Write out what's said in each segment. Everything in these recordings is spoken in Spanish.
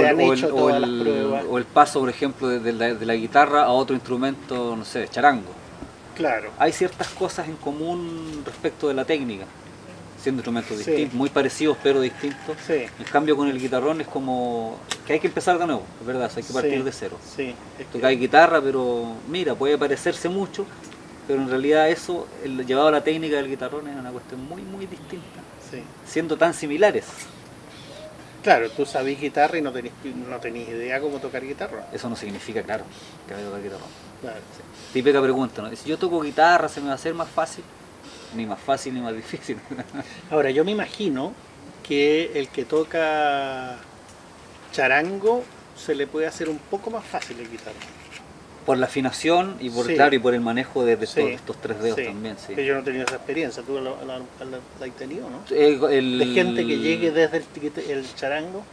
se han hecho todas las pruebas. O el paso, por ejemplo, de la guitarra a otro instrumento, no sé, charango. Claro. Hay ciertas cosas en común respecto de la técnica, siendo instrumentos Sí. distintos, muy parecidos pero distintos. Sí. En cambio con el guitarrón es como que hay que empezar de nuevo, es verdad, hay que partir de cero. Sí. Tocar guitarra, pero mira, puede parecerse mucho, pero en realidad eso, llevado a la técnica del guitarrón, es una cuestión muy, muy distinta, Sí. siendo tan similares. Claro, tú sabés guitarra y no tenés idea cómo tocar guitarra. Eso no significa, claro, que vaya a tocar guitarrón. Claro. Sí. Típica pregunta, ¿no? Si yo toco guitarra, ¿se me va a hacer más fácil? Ni más fácil ni más difícil. Ahora, yo me imagino que el que toca charango se le puede hacer un poco más fácil el guitarra. Por la afinación y por, Sí. claro, y por el manejo de Sí. estos tres dedos Sí. también, sí. Que yo no he tenido esa experiencia, tú la has tenido, ¿no? El- De gente que llegue desde el charango.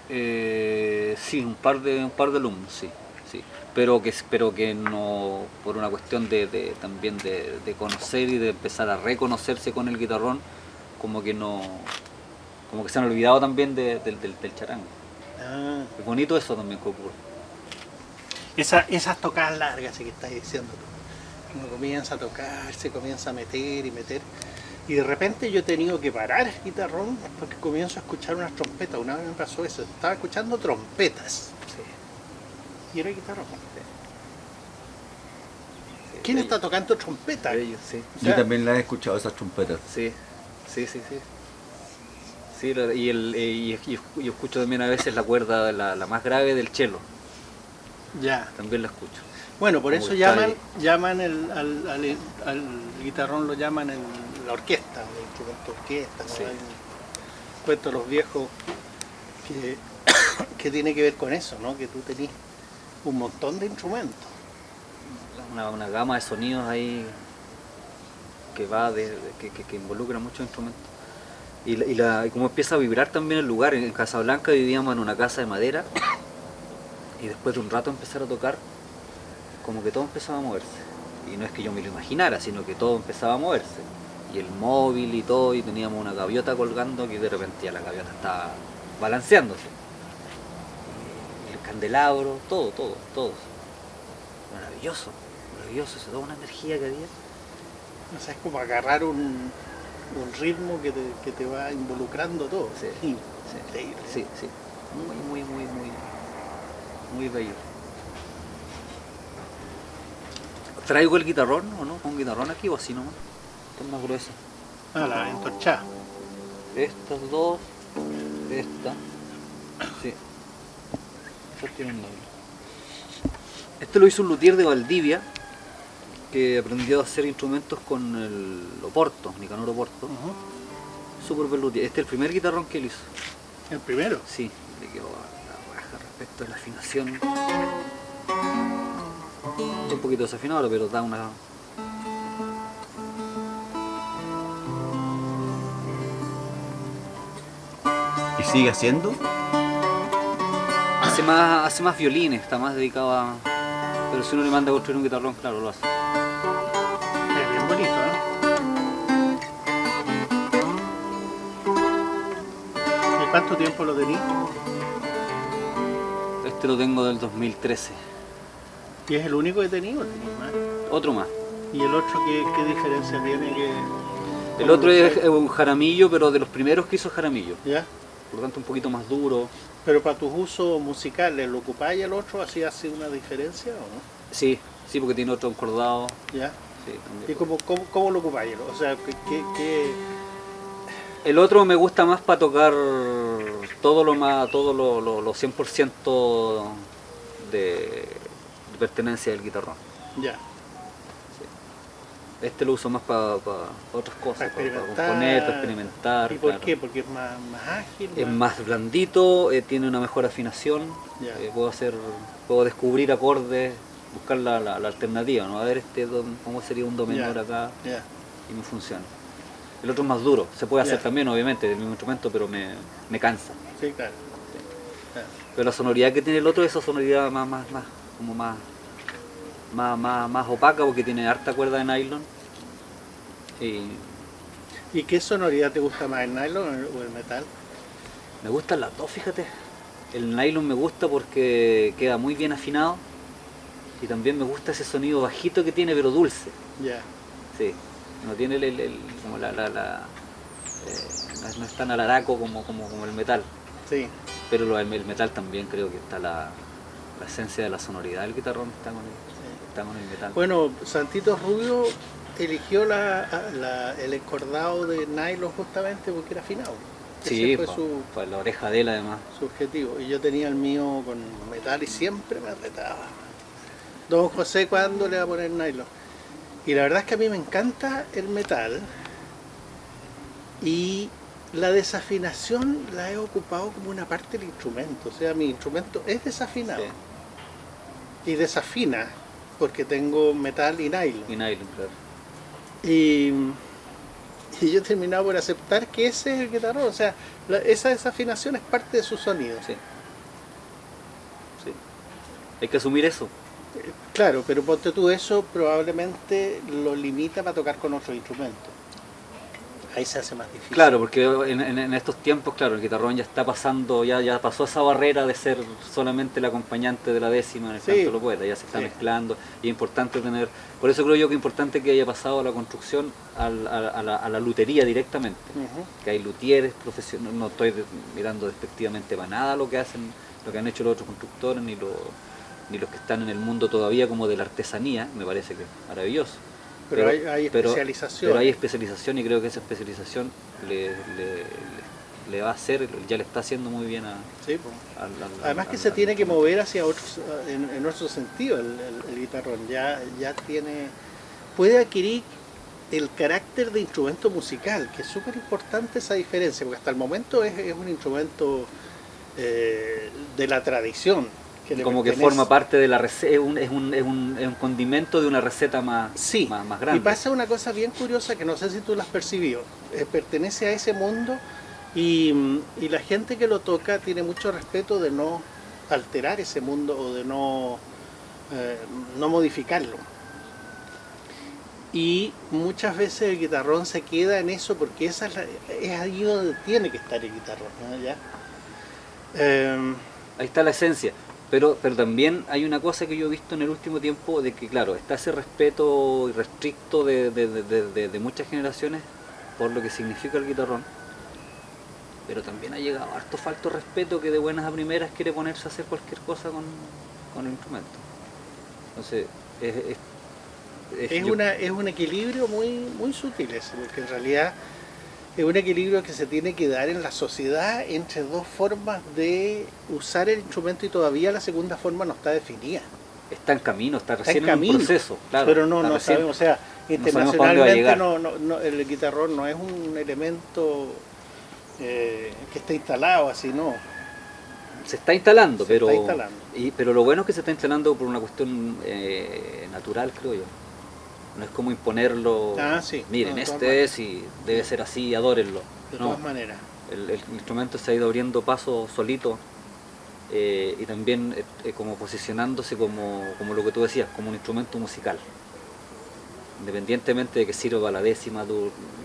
Sí, un par de alumnos, sí, sí. Pero que no, por una cuestión también de conocer y de empezar a reconocerse con el guitarrón, como que se han olvidado también del charango. Ah, Es bonito eso también que ocurre. esas tocadas largas que estás diciendo tú. Uno comienza a tocar, se comienza a meter y meter. Y de repente yo he tenido que parar el guitarrón porque comienzo a escuchar unas trompetas. Una vez me pasó eso, estaba escuchando trompetas. Sí. Y era guitarrón. Sí. ¿Quién Bello, está tocando trompeta? bello, sí. O sea, Yo también las he escuchado, esas trompetas. Sí, sí, sí, sí. Sí, y escucho también a veces la cuerda, la más grave del cello, ya. también la escucho. Bueno, por Como eso que está llaman al guitarrón, lo llaman la orquesta, el instrumento orquesta. ¿no? Sí. Hay un cuento de los viejos que tiene que ver con eso, ¿no? Que tú tenés un montón de instrumentos. Una gama de sonidos ahí que va que involucra muchos instrumentos. Y como empieza a vibrar también el lugar. En Casablanca vivíamos en una casa de madera y después de un rato empezar a tocar, como que todo empezaba a moverse. Y no es que yo me lo imaginara, sino que todo empezaba a moverse. Y el móvil y todo, y teníamos una gaviota colgando que de repente ya la gaviota estaba balanceándose. Y el candelabro, todo. Maravilloso, eso, toda una energía que había. O sea, es como agarrar un ritmo que te va involucrando todo. Sí, Increíble. sí. Muy bello. ¿Traigo el guitarrón o no? ¿Un guitarrón aquí o así nomás? Esta es más gruesa. Ah, la entorchada. Estas dos, esta. Sí. Estas tienen doble. Este lo hizo un luthier de Valdivia que aprendió a hacer instrumentos con el Oporto, Nicanor Oporto. Súper buen luthier. Este es el primer guitarrón que él hizo. ¿El primero? Sí, le quedó la raja respecto a la afinación. Está un poquito desafinado, pero da una... ¿Y sigue haciendo? Hace más violines, está más dedicado a... Pero si uno le manda a construir un guitarrón, claro, lo hace. Es bien bonito, ¿eh? ¿Y cuánto tiempo lo tenías? Este lo tengo del 2013. ¿Y es el único que tenías o tenías más? Otro más. ¿Y el otro qué diferencia tiene? El otro es un jaramillo, pero de los primeros que hizo jaramillo. ¿Ya? Por lo tanto un poquito más duro. Pero para tus usos musicales, ¿lo ocupáis el otro? ¿Así hace una diferencia o no? Sí, porque tiene otro encordado. ¿Ya? Sí, ¿Y también. cómo lo ocupáis? O sea, El otro me gusta más para tocar todo lo 100% de pertenencia del guitarrón. ya. Este lo uso más para otras cosas, para componer, para experimentar. ¿Y por claro. qué? Porque es más ágil. Es más blandito, tiene una mejor afinación, Ya. puedo descubrir acordes, buscar la alternativa, ¿no? A ver cómo sería un do menor Ya. acá Ya. y me funciona. El otro es más duro, se puede hacer Ya. también obviamente del mismo instrumento, pero me cansa. Sí, claro. Claro. Pero la sonoridad que tiene el otro es esa sonoridad más opaca porque tiene harta cuerda de nylon. ¿Y qué sonoridad te gusta más, el nylon o el metal? Me gustan las dos, fíjate. El nylon me gusta porque queda muy bien afinado y también me gusta ese sonido bajito que tiene, pero dulce. Ya. Sí, no tiene como no es tan alaraco como el metal. Sí. Pero el metal también creo que está la esencia de la sonoridad del guitarrón está con el metal. Bueno, Santito Rubio eligió el encordado de nylon justamente porque era afinado. Sí, Ese fue para la oreja de él además. su objetivo. Y yo tenía el mío con metal y siempre me retaba. Don José, ¿cuándo le va a poner nylon? Y la verdad es que a mí me encanta el metal y la desafinación la he ocupado como una parte del instrumento. O sea, mi instrumento es desafinado y desafina porque tengo metal y nylon. Y nylon, claro. Y yo he terminado por aceptar que ese es el guitarrón. O sea, esa desafinación es parte de su sonido. Sí. Sí. Hay que asumir eso. Claro, pero ponte tú, eso probablemente lo limita para tocar con otros instrumentos. Ahí se hace más difícil. Claro, porque en estos tiempos, claro, el guitarrón ya está pasando, ya pasó esa barrera de ser solamente el acompañante de la décima en el canto de los poetas, ya se está mezclando y es importante tener, por eso creo yo que es importante que haya pasado a la construcción a la lutería directamente, que hay luthieres profesionales, no estoy mirando despectivamente para nada lo que hacen, lo que han hecho los otros constructores, ni los que están en el mundo todavía como de la artesanía, me parece que es maravilloso. Pero hay especialización. Pero hay especialización y creo que esa especialización le va a hacer, ya le está haciendo muy bien además que se tiene que mover hacia otros, en otro sentido el guitarrón. Ya puede adquirir el carácter de instrumento musical, que es súper importante esa diferencia, porque hasta el momento es un instrumento de la tradición. Como que forma parte de la receta, es un condimento de una receta más grande. Y pasa una cosa bien curiosa que no sé si tú la has percibido, pertenece a ese mundo y la gente que lo toca tiene mucho respeto de no alterar ese mundo o de no modificarlo. Y muchas veces el guitarrón se queda en eso porque es ahí donde tiene que estar el guitarrón, ¿no? ¿Ya? Ahí está la esencia. Pero también hay una cosa que yo he visto en el último tiempo, de que claro, está ese respeto irrestricto de muchas generaciones por lo que significa el guitarrón, pero también ha llegado harto falto respeto que de buenas a primeras quiere ponerse a hacer cualquier cosa con el instrumento. Entonces, es un equilibrio muy sutil ese, porque en realidad es un equilibrio que se tiene que dar en la sociedad entre dos formas de usar el instrumento y todavía la segunda forma no está definida. Está en camino, está recién en un proceso, claro. Pero no sabemos, o sea, internacionalmente el guitarrón no es un elemento que esté instalado así, no. Se está instalando, pero lo bueno es que se está instalando por una cuestión natural, creo yo. No es como imponerlo, miren, este es y debe ser así, adórenlo. De todas maneras. El instrumento se ha ido abriendo paso solito y también como posicionándose como lo que tú decías, como un instrumento musical. Independientemente de que sirva la décima,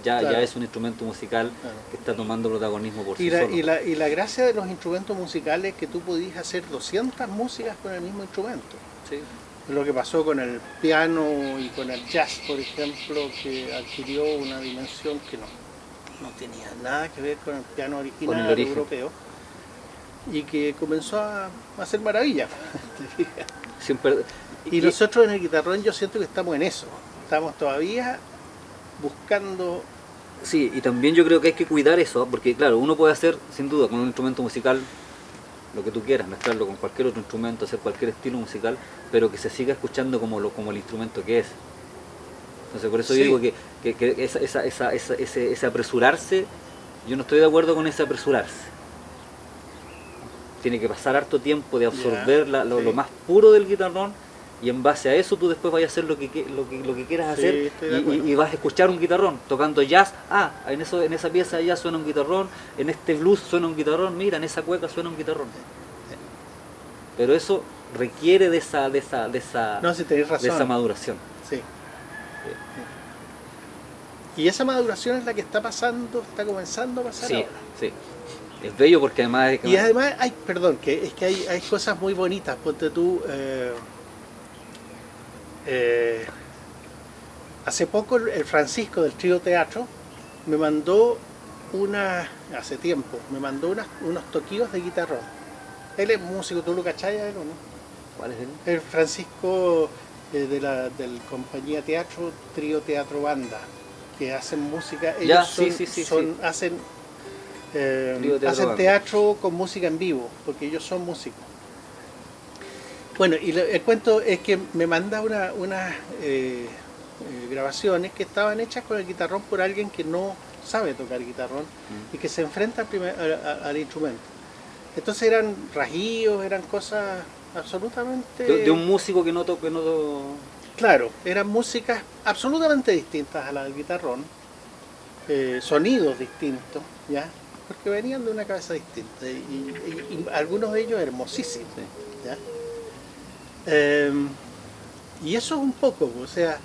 ya es un instrumento musical que está tomando protagonismo por sí solo. Y la gracia de los instrumentos musicales es que tú podías hacer 200 músicas con el mismo instrumento. Sí. Lo que pasó con el piano y con el jazz, por ejemplo, que adquirió una dimensión que no tenía nada que ver con el piano original europeo y que comenzó a hacer maravillas. Y nosotros en el guitarrón yo siento que estamos en eso, estamos todavía buscando... Sí, y también yo creo que hay que cuidar eso, porque claro, uno puede hacer sin duda con un instrumento musical lo que tú quieras, mezclarlo con cualquier otro instrumento, hacer cualquier estilo musical, pero que se siga escuchando como el instrumento que es. Entonces por eso yo digo que ese apresurarse, yo no estoy de acuerdo con ese apresurarse. Tiene que pasar harto tiempo de absorber lo más puro del guitarrón y en base a eso tú después vas a hacer lo que quieras hacer y vas a escuchar un guitarrón tocando jazz. En esa pieza ya suena un guitarrón, en este blues suena un guitarrón, mira, en esa cueca suena un guitarrón. Pero eso requiere de esa maduración. Sí. Y esa maduración es la que está comenzando a pasar ahora. Sí. Es bello porque además es que Y además hay, perdón, que es que hay cosas muy bonitas. Ponte tú, hace poco el Francisco del Trío Teatro me mandó hace tiempo, me mandó unos toquillos de guitarrón. Él es músico, ¿tú lo cachai a él o no? ¿cuál es él? El Francisco del compañía teatro, Trío Teatro Banda, que hacen música, ellos Ya, son, sí. hacen Trío Teatro hacen Banda. teatro con música en vivo, porque ellos son músicos. Bueno, y el cuento es que me manda unas grabaciones que estaban hechas con el guitarrón por alguien que no sabe tocar guitarrón y que se enfrenta al instrumento. Entonces eran rasguíos, eran cosas absolutamente... De un músico que no toca, Claro, eran músicas absolutamente distintas a la del guitarrón, sonidos distintos, ¿ya? Porque venían de una cabeza distinta y algunos de ellos hermosísimos, sí. ¿ya? Y eso es un poco, o sea,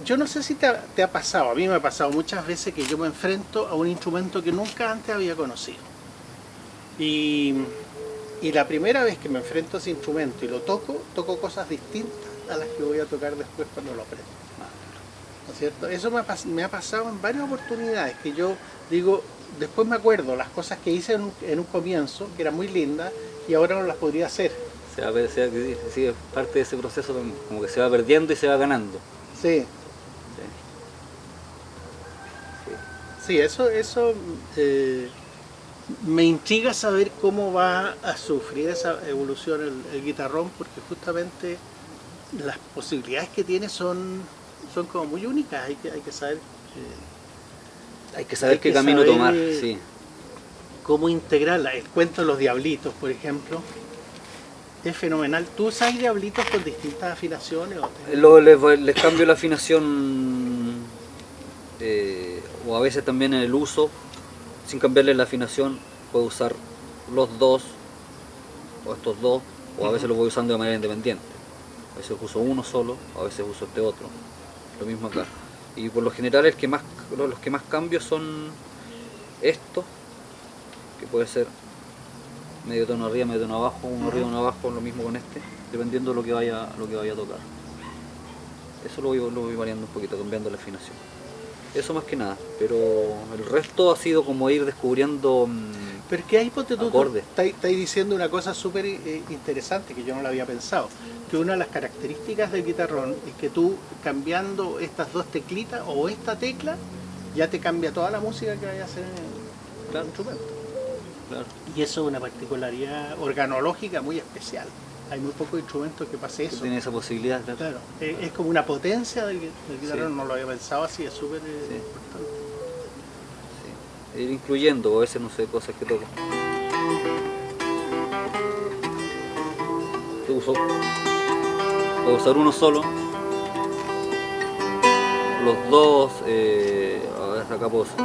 yo no sé si te ha pasado, a mí me ha pasado muchas veces que yo me enfrento a un instrumento que nunca antes había conocido. Y la primera vez que me enfrento a ese instrumento y lo toco cosas distintas a las que voy a tocar después cuando lo aprendo. ¿No es cierto? Eso me ha pasado en varias oportunidades, que yo digo, después me acuerdo las cosas que hice en un comienzo, que eran muy lindas, y ahora no las podría hacer. Sí, es parte de ese proceso como que se va perdiendo y se va ganando. Sí, sí, eso me intriga saber cómo va a sufrir esa evolución el guitarrón, porque justamente las posibilidades que tiene son como muy únicas, hay que saber Hay que saber qué camino tomar, sí. cómo integrarla. El cuento de los diablitos, por ejemplo, es fenomenal. ¿Tú usas diablitos con distintas afinaciones? Les cambio la afinación o a veces también en el uso, sin cambiarle la afinación, puedo usar los dos o estos dos, o a veces los voy usando de manera independiente. A veces uso uno solo, a veces uso este otro. Lo mismo acá. Y por lo general los que más cambio son estos, que puede ser medio tono arriba, medio tono abajo, uno arriba, uno abajo, lo mismo con este, dependiendo de lo que vaya a tocar. Eso lo voy variando un poquito, cambiando la afinación. Eso más que nada, pero el resto ha sido como ir descubriendo Pero es que ahí ponte tú acordes. estás diciendo una cosa súper interesante que yo no la había pensado, que una de las características del guitarrón es que tú cambiando estas dos teclitas o esta tecla ya te cambia toda la música que vayas a hacer en el instrumento. Claro. Y eso es una particularidad organológica muy especial. Hay muy pocos instrumentos que pase eso. Tiene esa posibilidad, claro. Claro, es como una potencia del guitarrón, Sí. no lo había pensado así, es súper Sí. importante. Sí. Ir incluyendo, a veces no sé, cosas que toco. Puedo usar uno solo, los dos, a ver, acá puedo usar.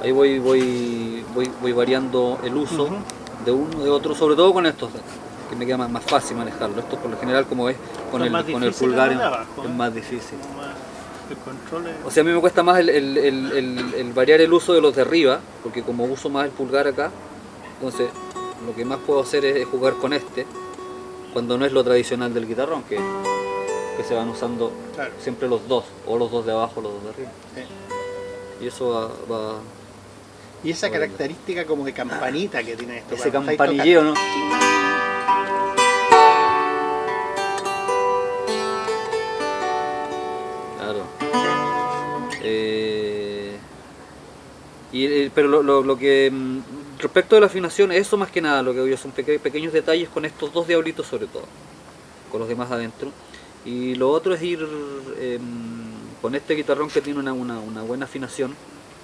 Ahí voy variando el uso de uno, de otro, sobre todo con estos, que me queda más fácil manejarlo. Esto por lo general, como ves, con el pulgar es más difícil. El control es... O sea, a mí me cuesta más el variar el uso de los de arriba, porque como uso más el pulgar acá, entonces lo que más puedo hacer es jugar con este, cuando no es lo tradicional del guitarrón, que se van usando Claro. siempre los dos, o los dos de abajo o los dos de arriba. Sí. Y eso va Y esa característica como de campanita que tiene esto. ese cuando estáis campanilleo, ¿no? Claro. Pero lo que respecto de la afinación, eso más que nada, lo que veo son pequeños detalles con estos dos diablitos sobre todo, con los demás adentro. Y lo otro es ir con este guitarrón que tiene una buena afinación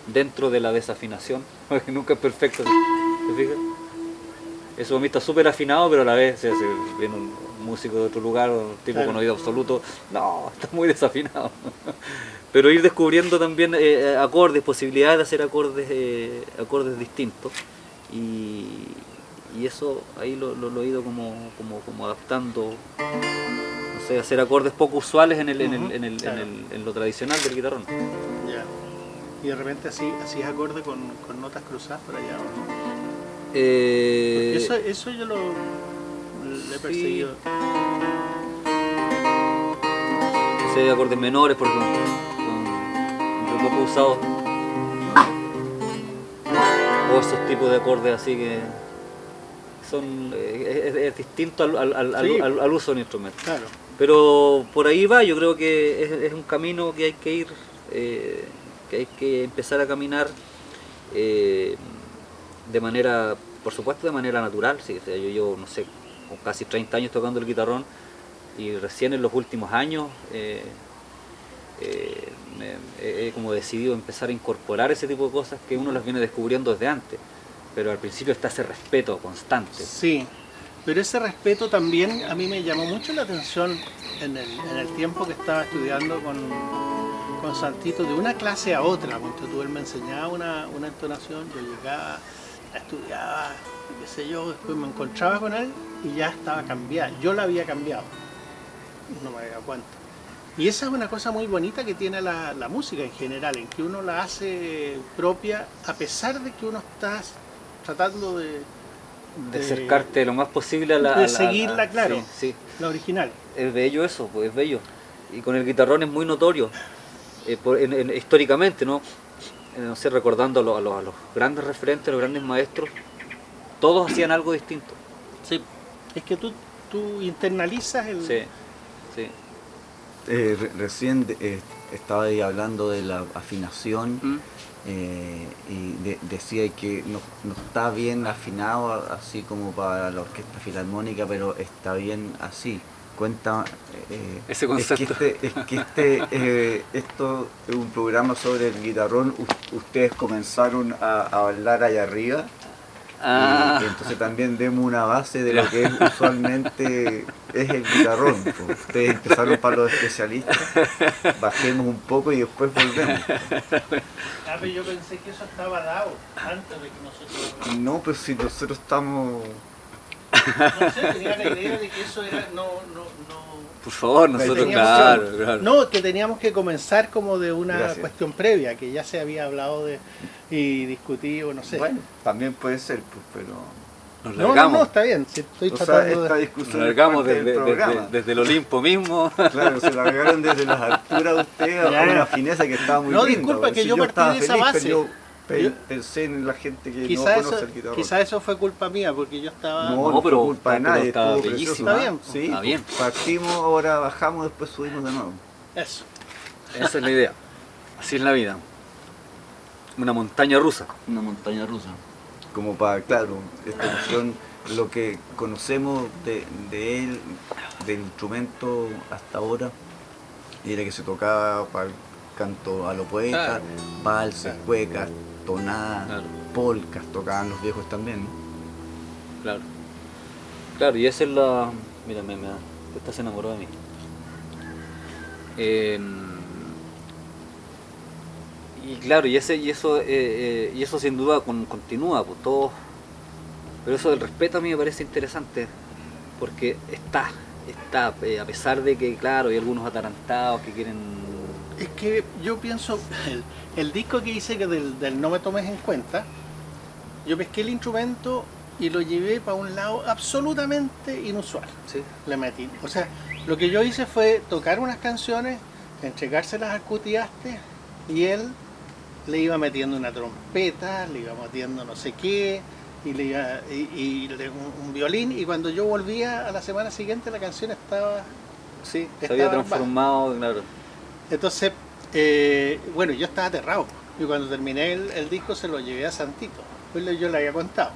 dentro de la desafinación, porque nunca es perfecto, ¿te fijas? Eso para mí está súper afinado, pero a la vez se viene un músico de otro lugar, un tipo Claro. con oído absoluto, no, está muy desafinado. Pero ir descubriendo también acordes, posibilidades de hacer acordes distintos, y eso ahí lo he ido como adaptando, no sé, hacer acordes poco usuales en Claro. en lo tradicional del guitarrón. Ya. Y de repente así es acorde con notas cruzadas por allá, ¿o no? Porque eso yo lo he Sí. perseguido. Sí, hay acordes menores, por ejemplo, son muy poco usados. O esos tipos de acordes así que son es distinto Sí. al uso del instrumento. Claro. Pero por ahí va, yo creo que es un camino que hay que ir, que hay que empezar a caminar de manera, por supuesto de manera natural. Sí, o sea, yo llevo, no sé, con casi 30 años tocando el guitarrón y recién en los últimos años he como decidido empezar a incorporar ese tipo de cosas que uno las viene descubriendo desde antes. Pero al principio está ese respeto constante. Sí, pero ese respeto también a mí me llamó mucho la atención en el tiempo que estaba estudiando con Santito, de una clase a otra, porque él me enseñaba una entonación, yo llegaba, la estudiaba, qué sé yo, después me encontraba con él y ya estaba cambiada, yo la había cambiado, no me había dado cuenta. Y esa es una cosa muy bonita que tiene la música en general, en que uno la hace propia a pesar de que uno está tratando de Acercarte lo más posible a de seguirla, claro, Sí, sí. la original. Es bello eso, pues es bello. Y con el guitarrón es muy notorio, históricamente, ¿no? No sé, recordando a los grandes referentes, a los grandes maestros, todos hacían algo distinto. Sí. Es que tú internalizas el... Sí, sí. Recién estaba ahí hablando de la afinación ¿Mm? y decía que no está bien afinado así como para la orquesta filarmónica, pero está bien así. Cuenta Ese concepto. Esto es un programa sobre el guitarrón. Ustedes comenzaron a bailar allá arriba. Ah. Y entonces también demos una base de lo que es usualmente es el guitarrón. Pues ustedes empezaron para los especialistas, bajemos un poco y después volvemos. Ah, pero yo pensé que eso estaba dado antes de que nosotros... No, pero si nosotros estamos... No sé, tenía la idea de que eso era... No. Por favor, nosotros, Teníamos claro. No, que teníamos que comenzar como de una Gracias. cuestión previa, que ya se había hablado de y discutido, no sé. Bueno, también puede ser, pues, pero... Nos No, largamos. está bien. Si estoy O sea, tratando esta de... discusión Nos es largamos parte del programa. desde el Olimpo mismo. Claro, se largaron desde las alturas de ustedes Ya. a una fineza que estaba muy No, linda. disculpa, porque que si yo partí estaba de esa feliz, base. pero yo Yo- pensé en la gente que Quizá no conoce el eso, guitarrón. quizá eso fue culpa mía, porque yo estaba... No, No, pero fue culpa de pero nadie, estaba estuvo bellísimo. precioso. Está bien, Sí, está bien. Partimos, ahora bajamos, después subimos de nuevo. Eso. Esa es la idea. Así es la vida. Una montaña rusa. Una montaña rusa. Como para, claro, esta cuestión, lo que conocemos de él, del instrumento hasta ahora, era que se tocaba para el canto a lo poeta, Claro. valses, Claro. cuecas, tonadas, Claro. polcas, tocaban los viejos también, ¿no? Claro. Claro, y esa es la... Mira, esta se enamoró de mí. Y claro, y eso sin duda continúa, pues todo. Pero eso del respeto a mí me parece interesante, porque está, a pesar de que, claro, hay algunos atarantados que quieren... Es que yo pienso, el disco que hice que del No Me Tomes en Cuenta, yo pesqué el instrumento y lo llevé para un lado absolutamente inusual. Sí, Le metí. O sea, lo que yo hice fue tocar unas canciones, entregárselas al Cutiaste y él le iba metiendo una trompeta, le iba metiendo no sé qué, y un violín, y cuando yo volvía a la semana siguiente la canción estaba... sí, se Estaba había armada. transformado, claro. Entonces, bueno, yo estaba aterrado, y cuando terminé el disco se lo llevé a Santito, pues yo le había contado,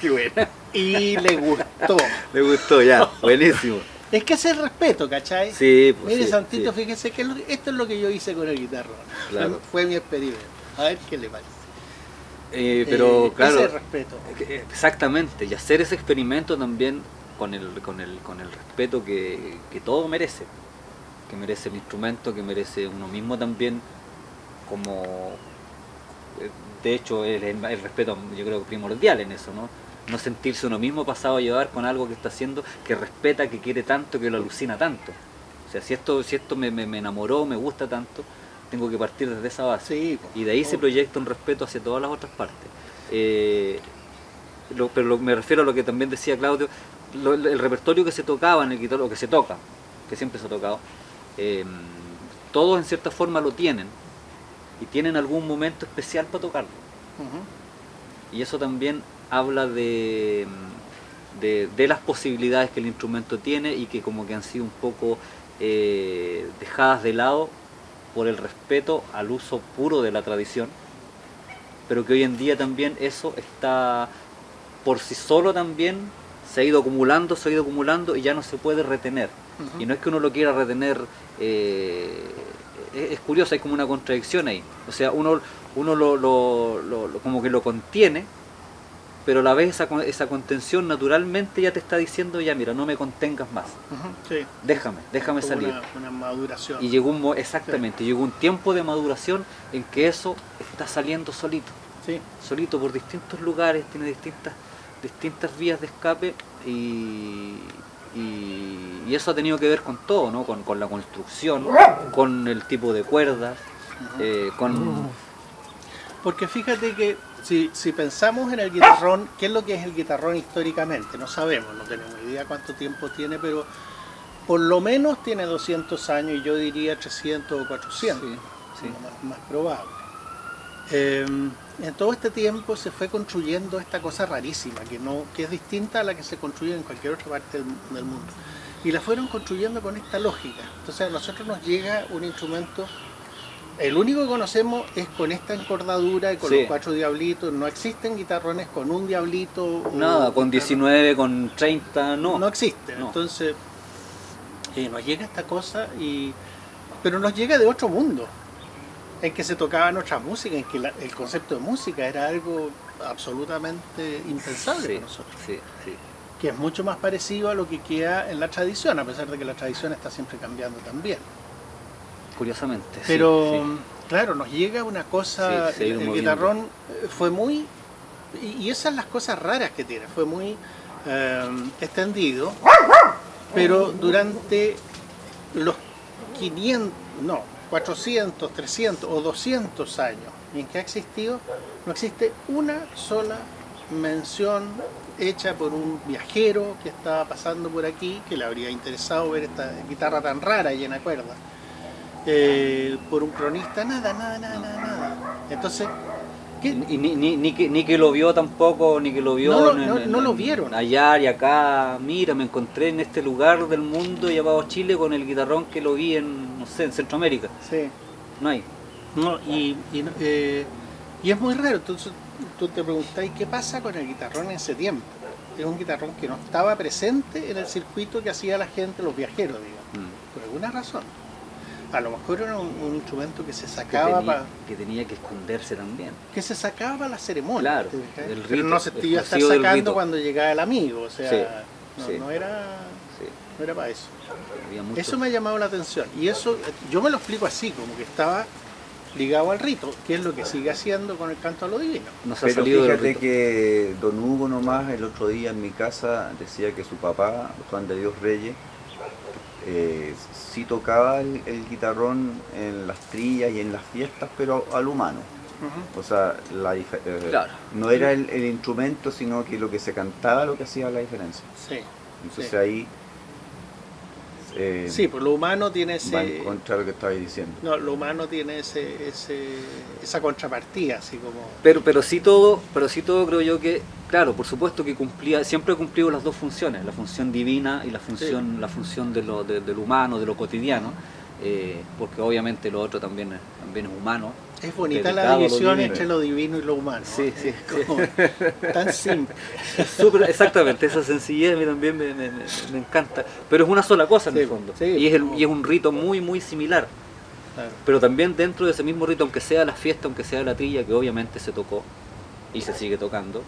Qué buena. y le gustó. Me gustó ya, buenísimo. Es que ese es el respeto, ¿cachai? Sí, pues Mire, sí, Santito, sí. fíjese que esto es lo que yo hice con el guitarrón. Claro. Fue mi experimento. A ver qué le parece. Pero claro, Ese es respeto. exactamente, y hacer ese experimento también con el respeto que todo merece, que merece el instrumento, que merece uno mismo también, como de hecho el respeto yo creo primordial en eso, ¿no? no sentirse uno mismo pasado a llevar con algo que está haciendo, que respeta, que quiere tanto, que lo alucina tanto. O sea, si esto me enamoró, me gusta tanto, tengo que partir desde esa base. Sí, Y de ahí se proyecta un respeto hacia todas las otras partes. Pero me refiero a lo que también decía Claudio, el repertorio que se tocaba en el guitarro, o que se toca, que siempre se ha tocado, todos en cierta forma lo tienen, y tienen algún momento especial para tocarlo. Ujú. Y eso también habla de las posibilidades que el instrumento tiene y que como que han sido un poco dejadas de lado por el respeto al uso puro de la tradición, pero que hoy en día también eso está por sí solo también se ha ido acumulando y ya no se puede retener. Ujú. Y no es que uno lo quiera retener, es curioso, hay como una contradicción ahí. O sea, uno como que lo contiene, pero a la vez esa contención naturalmente ya te está diciendo, ya mira, no me contengas más, Ujú, sí. déjame Como salir. una maduración. Y llegó exactamente, llegó un tiempo de maduración en que eso está saliendo solito, Sí. solito por distintos lugares, tiene distintas vías de escape y eso ha tenido que ver con todo, ¿no? Con la construcción, con el tipo de cuerdas, con... Porque fíjate que si pensamos en el guitarrón, ¿qué es lo que es el guitarrón históricamente? No sabemos, no tenemos idea cuánto tiempo tiene, pero por lo menos tiene 200 años y yo diría 300 o 400, Sí. más probable. En todo este tiempo se fue construyendo esta cosa rarísima, que es distinta a la que se construye en cualquier otra parte del mundo. Y la fueron construyendo con esta lógica. Entonces a nosotros nos llega un instrumento, el único que conocemos es con esta encordadura y con Sí. los 4 diablitos. No existen guitarrones con un diablito. Nada, o con guitarra- 19, con 30, no. No existe. No. Entonces nos llega esta cosa, pero nos llega de otro mundo, en que se tocaban otras músicas, en que el concepto de música era algo absolutamente impensable Sí, para nosotros, sí, sí. que es mucho más parecido a lo que queda en la tradición, a pesar de que la tradición está siempre cambiando también. Curiosamente. sí, Pero sí. claro, nos llega una cosa, Sí, se ha ido el moviendo. guitarrón fue muy, y esas son las cosas raras que tiene, fue muy extendido, pero durante los 500, no, 400, 300 o 200 años en que ha existido, no existe una sola mención hecha por un viajero que estaba pasando por aquí, que le habría interesado ver esta guitarra tan rara y llena de cuerdas, por un cronista, nada. Entonces, ¿qué? Y ni que lo vio tampoco, ni que lo vio No lo vieron. allá y acá. Mira, me encontré en este lugar del mundo llamado Chile con el guitarrón que lo vi en, no sé, en Centroamérica. Sí. No hay. No, y es muy raro. Entonces tú te preguntáis qué pasa con el guitarrón en ese tiempo. Es un guitarrón que no estaba presente en el circuito que hacía la gente, los viajeros, digamos, por alguna razón. A lo mejor era un instrumento que se sacaba Que tenía que esconderse también. que se sacaba para la ceremonia. Claro, ¿te fijas? el Pero rito, no se el te iba a estar cosido del sacando rito. cuando llegaba el amigo, o sea, Sí, sí. no era Sí, no era para eso. había mucho. Eso me ha llamado la atención y eso yo me lo explico así, como que estaba ligado al rito, que es lo que sigue haciendo con el canto a lo divino. Nos ha Pero salido del fíjate rito. que don Hugo nomás el otro día en mi casa decía que su papá, Juan de Dios Reyes, sí tocaba el guitarrón en las trillas y en las fiestas, pero al humano. Ujú. O sea, Claro. no era el instrumento, sino que lo que se cantaba lo que hacía la diferencia. Sí. Entonces Sí. ahí Sí, pues lo humano tiene va en ese contra de lo que estabais diciendo. no, lo humano tiene esa contrapartida, así como Pero sí todo creo yo que, claro, por supuesto que siempre he cumplido las dos funciones, la función divina y la función de lo humano, de lo cotidiano, porque obviamente lo otro también es humano. es bonita la dedicado a lo división divino. entre lo divino y lo humano. Sí, sí, Es como tan simple. Exactamente, esa sencillez a mí también me encanta, pero es una sola cosa en Sí, el fondo, sí, y es un rito muy similar. Claro. Pero también dentro de ese mismo rito, aunque sea la fiesta, aunque sea la trilla, que obviamente se tocó y se sigue tocando,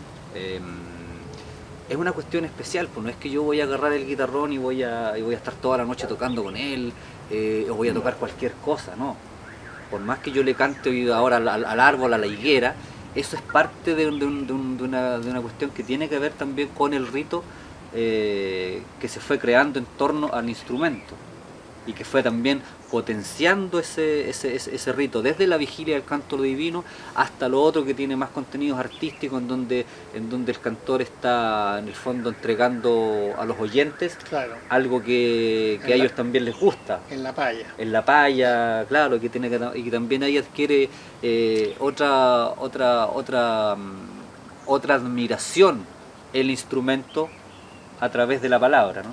es una cuestión especial, pues no es que yo voy a agarrar el guitarrón y voy a estar toda la noche tocando con él, o voy a tocar cualquier cosa, no. Por más que yo le cante ahora al árbol, a la higuera, eso es parte de una cuestión que tiene que ver también con el rito que se fue creando en torno al instrumento y que fue también potenciando ese rito, desde la vigilia del canto lo divino hasta lo otro que tiene más contenidos artísticos, en donde el cantor está en el fondo entregando a los oyentes Claro, algo que a ellos también les gusta. en la palla. En la palla, claro, y que también ahí adquiere otra admiración el instrumento a través de la palabra, ¿no?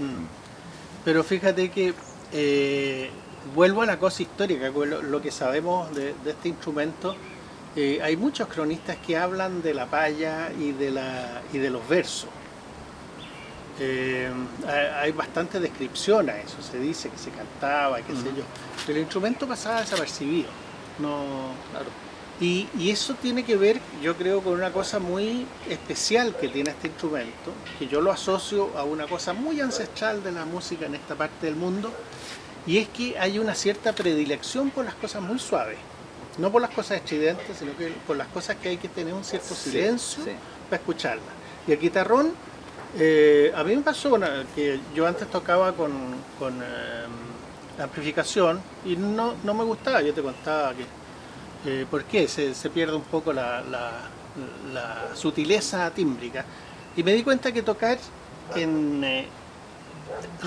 Mm. Pero fíjate que vuelvo a la cosa histórica, con lo que sabemos de este instrumento. Hay muchos cronistas que hablan de la palla y de los versos. Hay bastante descripción a eso, se dice que se cantaba, qué sé yo. Pero el instrumento pasaba desapercibido. No, Claro. y eso tiene que ver, yo creo, con una cosa muy especial que tiene este instrumento, que yo lo asocio a una cosa muy ancestral de la música en esta parte del mundo, y es que hay una cierta predilección por las cosas muy suaves, no por las cosas estridentes, sino que por las cosas que hay que tener un cierto Sí, silencio sí. para escucharlas. Y el guitarrón, a mí me pasó que yo antes tocaba con amplificación y no me gustaba. Yo te contaba que ¿por qué? Se pierde un poco la sutileza tímbrica. Y me di cuenta que tocar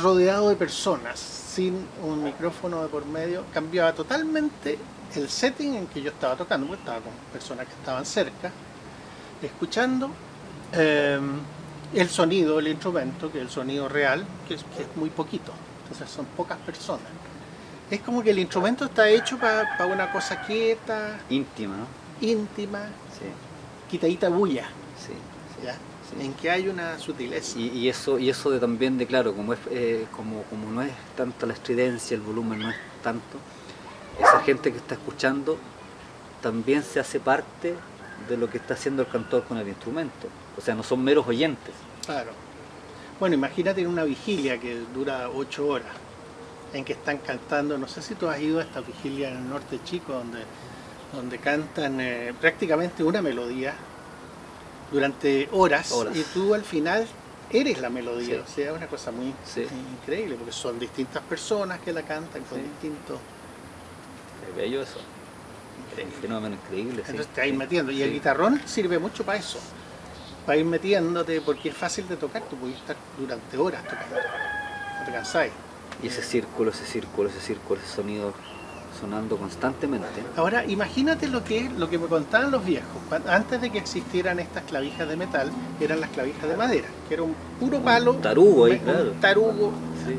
rodeado de personas, sin un micrófono de por medio, cambiaba totalmente el setting en que yo estaba tocando, porque estaba con personas que estaban cerca, escuchando el sonido del instrumento, que es el sonido real, que es muy poquito, entonces son pocas personas. Es como que el instrumento está hecho para una cosa quieta, Íntima, ¿no? íntima, Sí, quitadita bulla, sí. ¿ya? Sí. En que hay una sutileza. Y eso de también de claro, como no es tanta la estridencia, el volumen no es tanto, esa gente que está escuchando también se hace parte de lo que está haciendo el cantor con el instrumento. O sea, no son meros oyentes. Claro. Bueno, imagínate en una vigilia que dura 8 horas, en que están cantando, no sé si tú has ido a esta vigilia en el norte chico, donde cantan prácticamente una melodía durante horas, Horas. y tú al final eres la melodía. Sí. O sea, es una cosa muy Sí. increíble, porque son distintas personas que la cantan con Sí. distintos... Es bello eso. Es un fenómeno increíble. Sí. Entonces te vas Sí. metiendo. Y el Sí. guitarrón sirve mucho para eso, para ir metiéndote, porque es fácil de tocar. Tú puedes estar durante horas tocando, no te cansáis. Y ese círculo, ese sonido sonando constantemente. Ahora, imagínate lo que me contaban los viejos. Antes de que existieran estas clavijas de metal, eran las clavijas de madera, que era un puro palo. tarugo ahí, un claro. tarugo. Sí.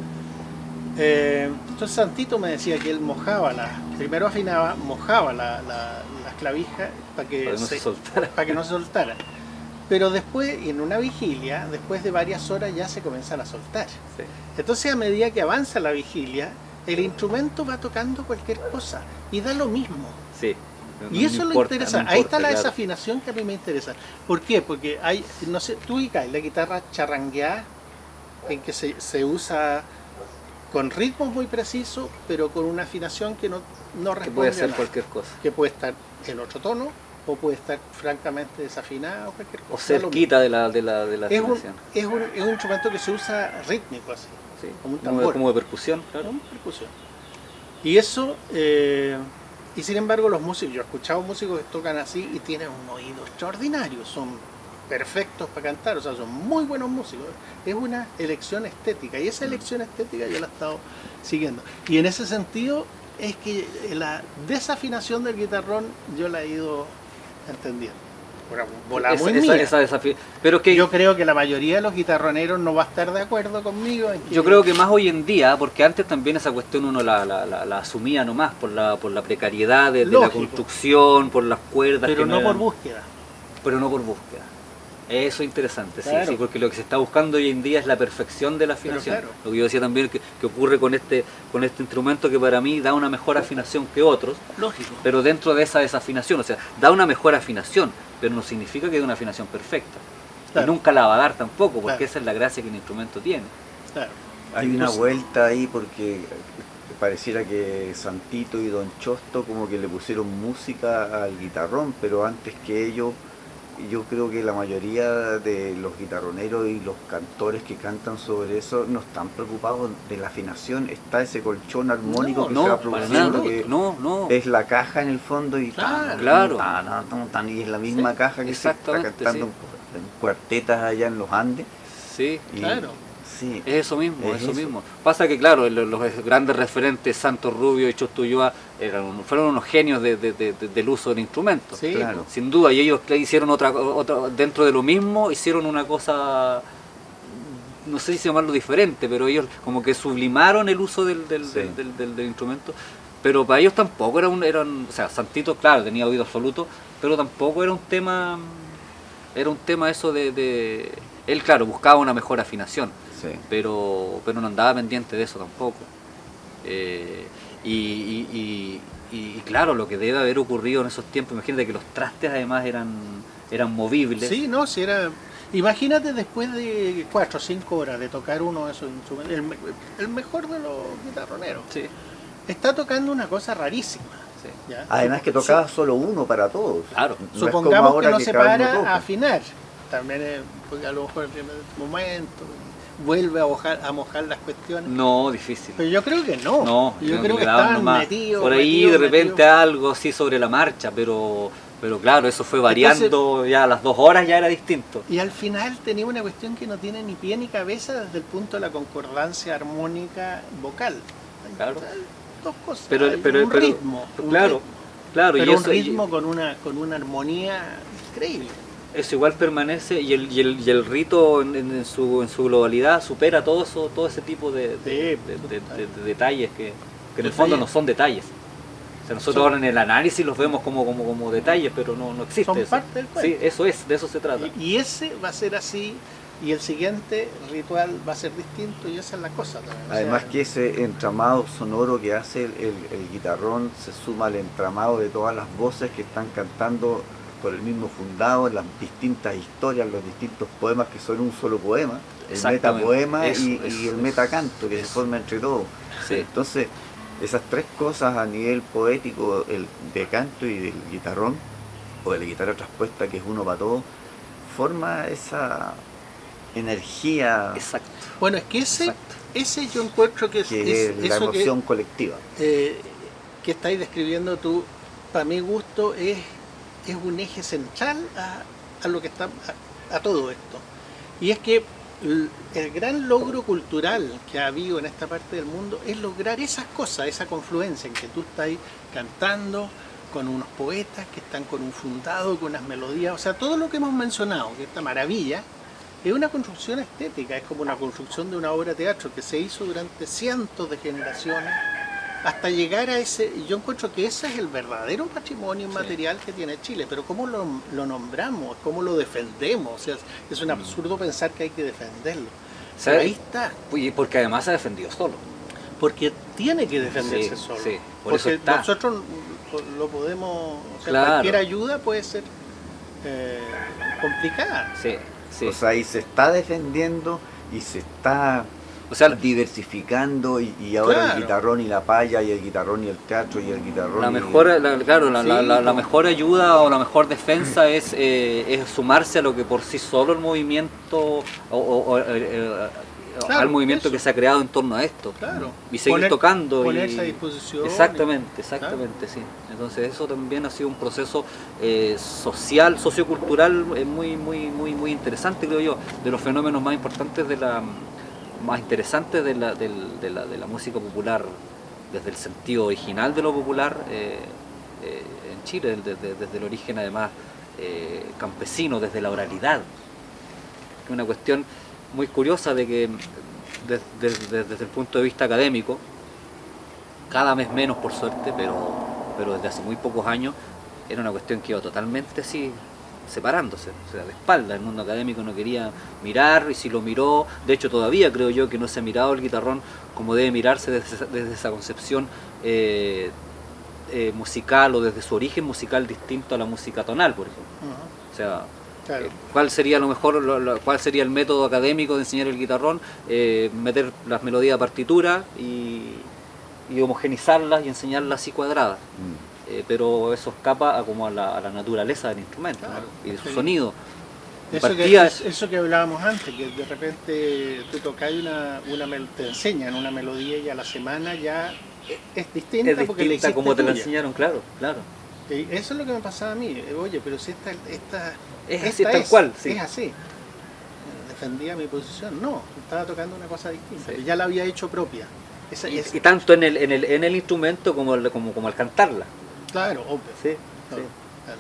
Entonces Santito me decía que él primero afinaba, mojaba las clavijas para que, Para que no se soltara. para que no se soltaran. Pero después, en una vigilia, después de varias horas ya se comienzan a soltar. Sí. Entonces, a medida que avanza la vigilia, el instrumento va tocando cualquier cosa y da lo mismo. Sí. Y eso es lo interesante. Ahí está la claro. desafinación que a mí me interesa. ¿Por qué? Porque hay, no sé, tú ubicas la guitarra charrangueada, en que se usa con ritmos muy precisos, pero con una afinación que no responde Que puede a ser nada. cualquier cosa. Que puede estar en otro tono, o puede estar francamente desafinada, o cualquier cosa. O Da lo mismo. cerquita de la Es un, afinación. es un instrumento que se usa rítmico así, Sí. como un tambor. Como de percusión, claro. ¿no? Percusión. Y eso, y sin embargo los músicos, yo he escuchado músicos que tocan así y tienen un oído extraordinario, son perfectos para cantar, o sea, son muy buenos músicos. Es una elección estética, y esa elección estética yo la he estado siguiendo. Y en ese sentido es que la desafinación del guitarrón yo la he ido entendiendo. Ahora, volada muy mía. Pero que Yo creo que la mayoría de los guitarroneros no va a estar de acuerdo conmigo en que... yo creo que más hoy en día, porque antes también esa cuestión uno la asumía nomás por la precariedad de la Lógico. construcción, por las cuerdas. pero que no por eran- búsqueda. Pero no por búsqueda. Eso es interesante, sí, Claro. sí, porque lo que se está buscando hoy en día es la perfección de la afinación. claro. Lo que yo decía también que ocurre con este instrumento que para mí da una mejor afinación que otros, Lógico. pero dentro de esa desafinación, o sea, da una mejor afinación, pero no significa que dé una afinación perfecta. Claro. Y nunca la va a dar tampoco, porque Claro. esa es la gracia que el instrumento tiene. Claro. Hay una Entonces- vuelta ahí porque pareciera que Santito y Don Chosto como que le pusieron música al guitarrón, pero antes que ellos, yo creo que la mayoría de los guitarroneros y los cantores que cantan sobre eso no están preocupados de la afinación, está ese colchón armónico que se va produciendo, que es la caja en el fondo y claro. Y es la misma caja que se está cantando en cuartetas allá en los Andes. Sí, claro. Sí, es eso mismo. Pasa que claro, los grandes referentes, Santos Rubio y Chosto Ulloa, fueron unos genios del uso del instrumento. Sí, claro. Sin duda, y ellos hicieron otra dentro de lo mismo, hicieron una cosa, no sé si llamarlo diferente, pero ellos como que sublimaron el uso del instrumento. Pero para ellos tampoco eran, o sea, Santito, claro, tenía oído absoluto, pero tampoco era un tema eso de él, claro, buscaba una mejor afinación. Sí. Pero no andaba pendiente de eso tampoco. Y claro, lo que debe haber ocurrido en esos tiempos, imagínate que los trastes además eran movibles. Sí, no, si era... Imagínate después de 4 o 5 horas de tocar uno de esos instrumentos, el mejor de los guitarroneros, Sí. está tocando una cosa rarísima. Sí. ¿ya? Además que tocaba solo uno para todos. Claro. No es como Supongamos ahora que no se cada uno para toca. a afinar. También porque a lo mejor en el primer momento vuelve a mojar las cuestiones. No, difícil. Pero yo creo que no. No, yo creo que le daban estaban nomás metidos. por ahí metidos, de repente metidos. algo así sobre la marcha, pero claro, eso fue variando. Ya a las 2 horas ya era distinto. Y al final tenía una cuestión que no tiene ni pie ni cabeza desde el punto de la concordancia armónica vocal. Claro. Dos cosas. Pero un ritmo. claro, claro, Pero y un eso, ritmo con una armonía increíble. eso igual permanece y el rito en su globalidad supera todo ese tipo de detalles que en el fondo no son detalles. O sea, nosotros ahora en el análisis los vemos como detalles, pero no existe Son eso. parte del cuento. Sí, eso es, de eso se trata. Y ese va a ser así, y el siguiente ritual va a ser distinto, y esa es la cosa también. Además que ese entramado sonoro que hace el guitarrón se suma al entramado de todas las voces que están cantando por el mismo fundado, las distintas historias, los distintos poemas que son un solo poema, el metapoema y el metacanto que se forma entre todos. Sí. Entonces, esas tres cosas a nivel poético, el de canto y del guitarrón, o de la guitarra traspuesta, que es uno para todos, forma esa energía Exacto. Bueno, es que ese yo encuentro que es la eso emoción colectiva. que estáis describiendo tú, para mi gusto, es un eje central a lo que está a todo esto. Y es que el gran logro cultural que ha habido en esta parte del mundo es lograr esas cosas, esa confluencia en que tú estás cantando con unos poetas que están con un fundado, con unas melodías, o sea, todo lo que hemos mencionado, que esta maravilla, es una construcción estética, es como una construcción de una obra de teatro que se hizo durante cientos de generaciones hasta llegar a ese. Yo encuentro que ese es el verdadero patrimonio inmaterial que tiene Chile, pero ¿cómo lo nombramos? ¿Cómo lo defendemos? O sea, es un absurdo pensar que hay que defenderlo. Pero ahí está. Y porque además se ha defendido solo. Porque tiene que defenderse solo. Sí, por porque eso está. nosotros lo podemos, o sea, Claro. cualquier ayuda puede ser complicada. Sí, sí. O sea, y se está defendiendo y se está O sea, diversificando y ahora Claro. el guitarrón y la palla y el guitarrón y el teatro y el guitarrón la y mejor, la Sí. mejor ayuda o la mejor defensa es sumarse a lo que por sí solo el movimiento Claro, al movimiento eso. que se ha creado en torno a esto. Claro. Y seguir tocando. Ponerse a disposición. Exactamente, sí. Entonces eso también ha sido un proceso social, sociocultural muy interesante, creo yo, de los fenómenos más importantes más interesantes de la música popular, desde el sentido original de lo popular en Chile, desde el origen además campesino, desde la oralidad. Es una cuestión muy curiosa de que desde el punto de vista académico, cada vez menos por suerte, pero desde hace muy pocos años, era una cuestión que iba totalmente así separándose, o sea, de espalda. El mundo académico no quería mirar, y si lo miró, de hecho todavía creo yo que no se ha mirado el guitarrón como debe mirarse desde esa concepción musical, o desde su origen musical distinto a la música tonal, por ejemplo. Ujú. O sea, Claro. ¿cuál sería cuál sería el método académico de enseñar el guitarrón? Meter las melodías a partitura y y homogenizarlas y enseñarlas así cuadradas. Pero eso escapa como a la naturaleza del instrumento, Claro, ¿no? Y de su sí. sonido. Eso eso que hablábamos antes, que de repente tú tocas te enseñan una melodía y a la semana ya es distinta, Es porque le distinta hiciste como te la tuya. enseñaron, claro, claro. Y eso es lo que me pasaba a mí. Oye, pero si Es así, tal cual, sí. es así. Defendía mi posición. No, estaba tocando una cosa distinta. Sí. Ya la había hecho propia. Y tanto en el instrumento como al cantarla. Claro, obvio. Sí, No, sí. claro.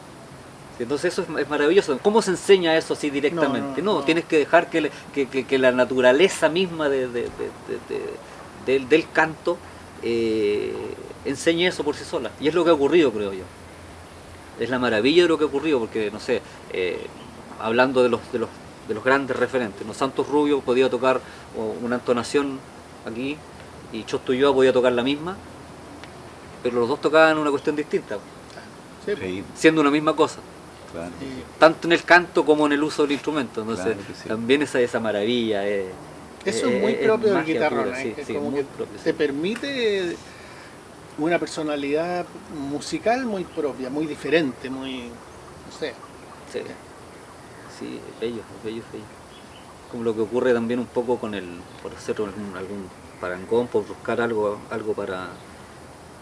Entonces eso es maravilloso. ¿Cómo se enseña eso así directamente? No, No. tienes que dejar que la naturaleza misma del canto enseñe eso por sí sola. Y es lo que ha ocurrido, creo yo. Es la maravilla de lo que ha ocurrido, porque, no sé, hablando de los grandes referentes, ¿no? Santos Rubio podía tocar una entonación aquí y Chosto Ulloa podía tocar la misma, pero los dos tocaban una cuestión distinta, Sí, Sí, siendo una misma cosa, claro. sí. tanto en el canto como en el uso del instrumento. Entonces, Claro que sí. también esa maravilla Eso es muy propio del magia guitarrón, pura, sí, es sí, como muy que propio, te sí. permite una personalidad musical muy propia, muy diferente, muy, no sé. Sí, sí, es bello, es bello, es bello. Como lo que ocurre también un poco por hacer algún parangón, por buscar algo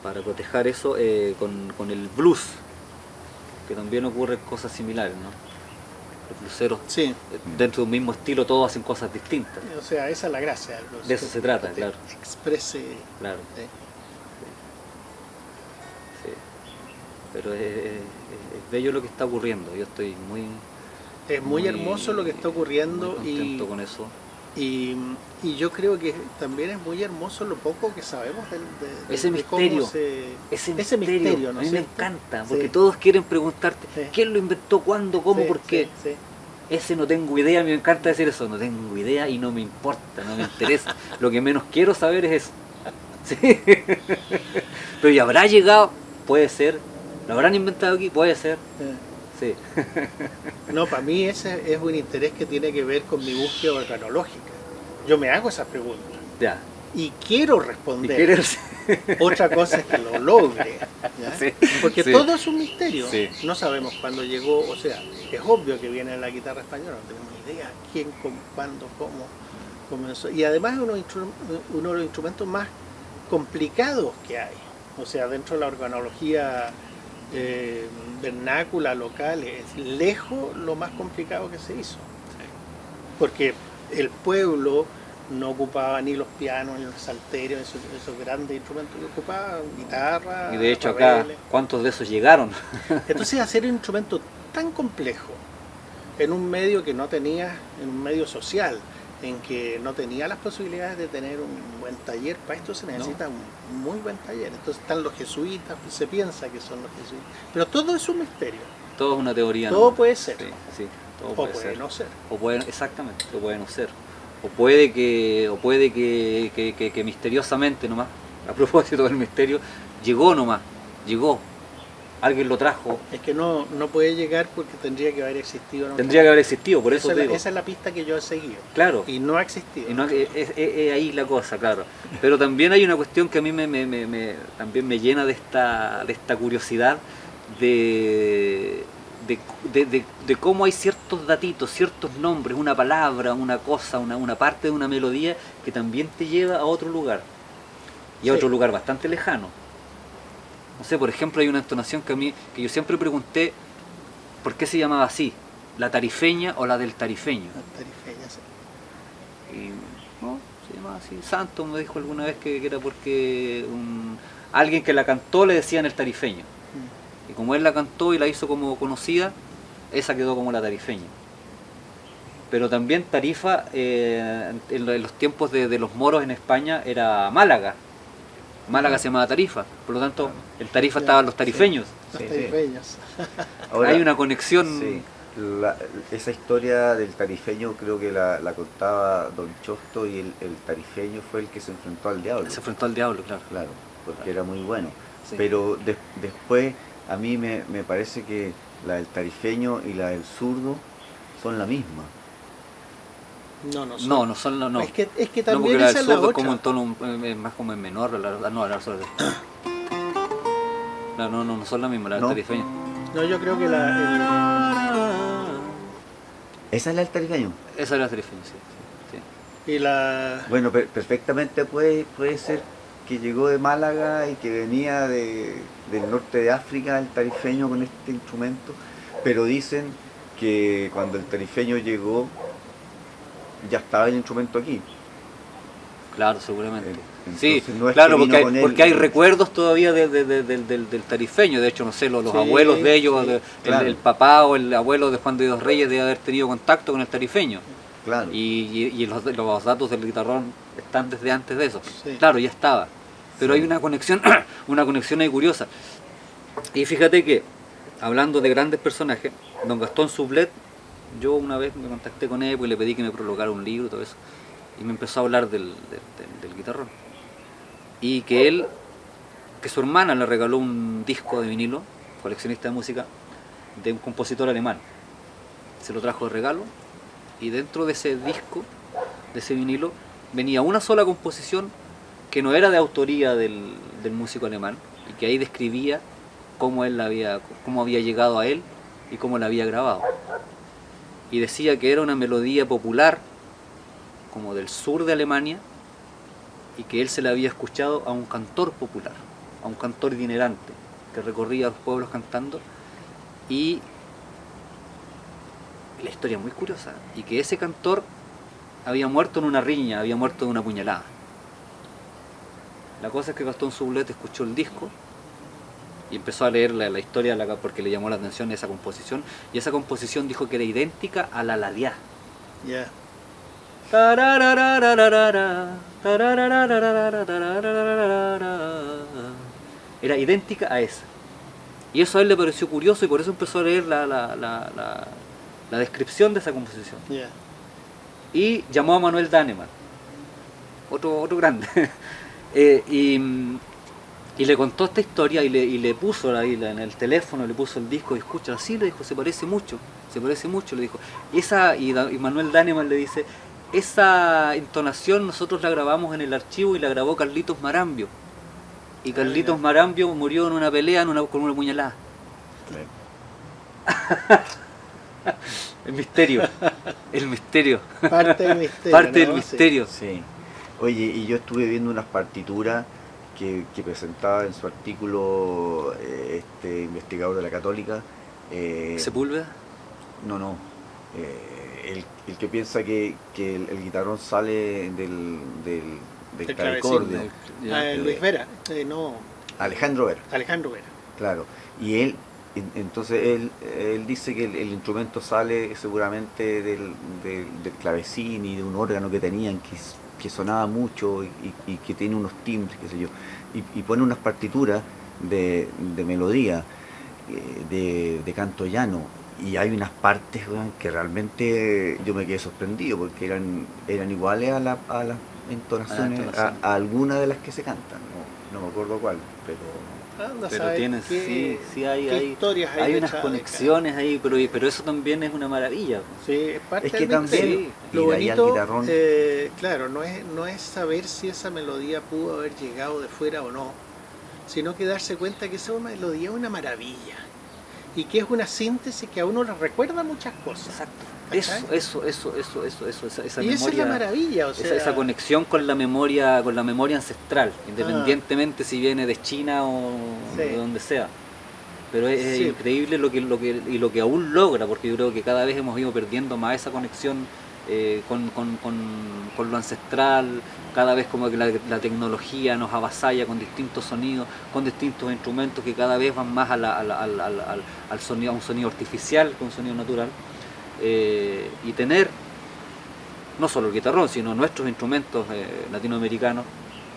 para cotejar eso, con el blues, que también ocurren cosas similares, ¿no? Los blueseros, Sí, dentro de un mismo estilo, todos hacen cosas distintas. o sea, esa es la gracia del blues, De eso se trata, que te claro. exprese. Claro, ¿eh? sí. Pero es bello lo que está ocurriendo. Yo estoy Es muy hermoso lo que está ocurriendo muy contento con eso. y yo creo que también es muy hermoso lo poco que sabemos Ese de cómo misterio, ese misterio, ¿no a mí es me cierto? encanta, porque Sí. todos quieren preguntarte Sí. quién lo inventó, cuándo, cómo, Sí, por qué. sí, sí. Ese no tengo idea, a mí me encanta decir eso, no tengo idea y no me importa, no me interesa. Lo que menos quiero saber es eso. Sí. Pero ya habrá llegado, puede ser. ¿Lo habrán inventado aquí? Puede ser. Sí. No, para mí ese es un interés que tiene que ver con mi búsqueda organológica. Yo me hago esas preguntas Ya. y quiero Y responder. quieres. Otra cosa es que lo logre, ¿ya? Sí, Porque sí. todo es un misterio. Sí. No sabemos cuándo llegó, o sea, es obvio que viene la guitarra española, no tenemos idea quién, cuándo, cómo comenzó. Y además es uno de los instrumentos más complicados que hay. O sea, dentro de la organología vernácula, local, es lejos lo más complicado que se hizo. Porque el pueblo no ocupaba ni los pianos, ni los salterios, esos grandes instrumentos que ocupaban, guitarra, Y de hecho acá, rabeles. ¿cuántos de esos llegaron? Entonces hacer un instrumento tan complejo en un medio que no tenía, en un medio social, en que no tenía las posibilidades de tener un buen taller, para esto se necesita un muy buen taller. Entonces están los jesuitas, se piensa que son los jesuitas, pero todo es un misterio, Todo es una teoría. todo ¿no? puede ser, Sí, sí, todo o puede puede ser. no ser. O puede, exactamente, o puede no ser. O puede que misteriosamente nomás, a propósito del misterio, llegó nomás, llegó. Alguien lo trajo, Es que no puede llegar porque tendría que haber existido. ¿No? tendría que haber existido, por eso Esa te es digo. esa es la pista que yo he seguido. Claro. Y no ha existido. Y no, es ahí la cosa, claro. Pero también hay una cuestión que a mí también me llena de esta curiosidad de cómo hay ciertos datitos, ciertos nombres, una palabra, una cosa, una parte de una melodía que también te lleva a otro lugar. Y a Sí. otro lugar bastante lejano. No sé, por ejemplo, hay una entonación que yo siempre pregunté por qué se llamaba así, la tarifeña o la del tarifeño. La tarifeña, sí. Y no, se llamaba así. Santos me dijo alguna vez que era porque alguien que la cantó le decían el tarifeño. Y como él la cantó y la hizo como conocida, esa quedó como la tarifeña. Pero también Tarifa, en los tiempos de los moros en España, era Málaga. Málaga se llamaba Tarifa, por lo tanto, en Tarifa Ya, estaban los sí. tarifeños. Los Sí. tarifeños. Ahora, Hay una conexión. sí, esa historia del tarifeño creo que la contaba Don Chosto y el tarifeño fue el que se enfrentó al diablo. Se enfrentó al diablo, claro. Claro, porque era muy bueno. Sí. Pero después a mí me parece que la del tarifeño y la del zurdo son la misma. No, no son, no. Es que No, porque también la esa del es la sordo es otra. como en tono, es más como en menor, la sorda. No son la misma, la del ¿No? tarifeño. No, yo creo que ¿Esa es la del tarifeño? Esa es la tarifeña, sí. y la Bueno, perfectamente puede ser que llegó de Málaga y que venía del norte de África el tarifeño con este instrumento, pero dicen que cuando el tarifeño llegó ya estaba el instrumento aquí. Claro, seguramente. Entonces, Sí, no es claro, que vino con él. porque hay recuerdos todavía del tarifeño. De hecho, no sé, los Sí, abuelos de ellos, sí, claro. el papá o el abuelo de Juan de Dios Reyes debe haber tenido contacto con el tarifeño. Claro. Y los datos del guitarrón están desde antes de eso. Sí. Claro, ya estaba. Pero Sí. hay una conexión ahí curiosa. Y fíjate que, hablando de grandes personajes, don Gastón Sublet, yo una vez me contacté con él y le pedí que me prologara un libro y todo eso. Y me empezó a hablar del guitarrón. Y que su hermana le regaló un disco de vinilo, coleccionista de música, de un compositor alemán. Se lo trajo de regalo y dentro de ese disco, de ese vinilo, venía una sola composición que no era de autoría del músico alemán y que ahí describía cómo había llegado a él y cómo la había grabado. Y decía que era una melodía popular como del sur de Alemania y que él se la había escuchado a un cantor popular, a un cantor itinerante que recorría los pueblos cantando, y la historia es muy curiosa, y que ese cantor había muerto en una riña, había muerto de una puñalada. La cosa es que Gastón Sublet escuchó el disco y empezó a leer la historia porque le llamó la atención esa composición, y esa composición dijo que era idéntica a la Laliá. ya. Era idéntica a esa. Y eso a él le pareció curioso y por eso empezó a leer la descripción de esa composición. Ya. Y llamó a Manuel Daneman, otro grande. Y le contó esta historia y le puso ahí en el teléfono, le puso el disco y escucha, así le dijo, se parece mucho, le dijo. Y Manuel Daneman le dice, esa entonación nosotros la grabamos en el archivo y la grabó Carlitos Marambio. Y Carlitos Marambio murió en una pelea con una puñalada. El misterio. Parte del misterio. Parte del ¿no? misterio. Sí. Oye, y yo estuve viendo unas partituras que presentaba en su artículo este investigador de la Católica. ¿Sepúlveda? No. El que piensa que el guitarrón sale del Del clavicordio. clavecín. Luis Vera. No, Alejandro Vera, Alejandro Vera. claro. Y entonces él dice que el instrumento sale seguramente del clavecín y de un órgano que tenían que sonaba mucho y que tiene unos timbres, qué sé yo. Y pone unas partituras de melodía, de canto llano. Y hay unas partes, weón, que realmente yo me quedé sorprendido porque eran iguales a las entonaciones, a algunas de las que se cantan. No me acuerdo cuál, pero Anda a Pero saber tienen, qué- sí qué historias hay unas detrás de conexiones ahí, pero eso también es una maravilla. Sí, es parte es que del también misterio. sí. Lo y de ahí al bonito, guitarrón. claro, no es saber si esa melodía pudo haber llegado de fuera o no, sino que darse cuenta que esa melodía es una maravilla y que es una síntesis que a uno le recuerda muchas cosas. Exacto. ¿Cachai? Eso, esa Y esa es la memoria, maravilla, o sea, esa conexión con la memoria ancestral, independientemente si viene de China o Sí. de donde sea. Pero es Sí. increíble lo que aún logra, porque yo creo que cada vez hemos ido perdiendo más esa conexión con lo ancestral, cada vez como que la tecnología nos avasalla con distintos sonidos, con distintos instrumentos que cada vez van más al sonido, a un sonido artificial que un sonido natural. Y tener no solo el guitarrón, sino nuestros instrumentos latinoamericanos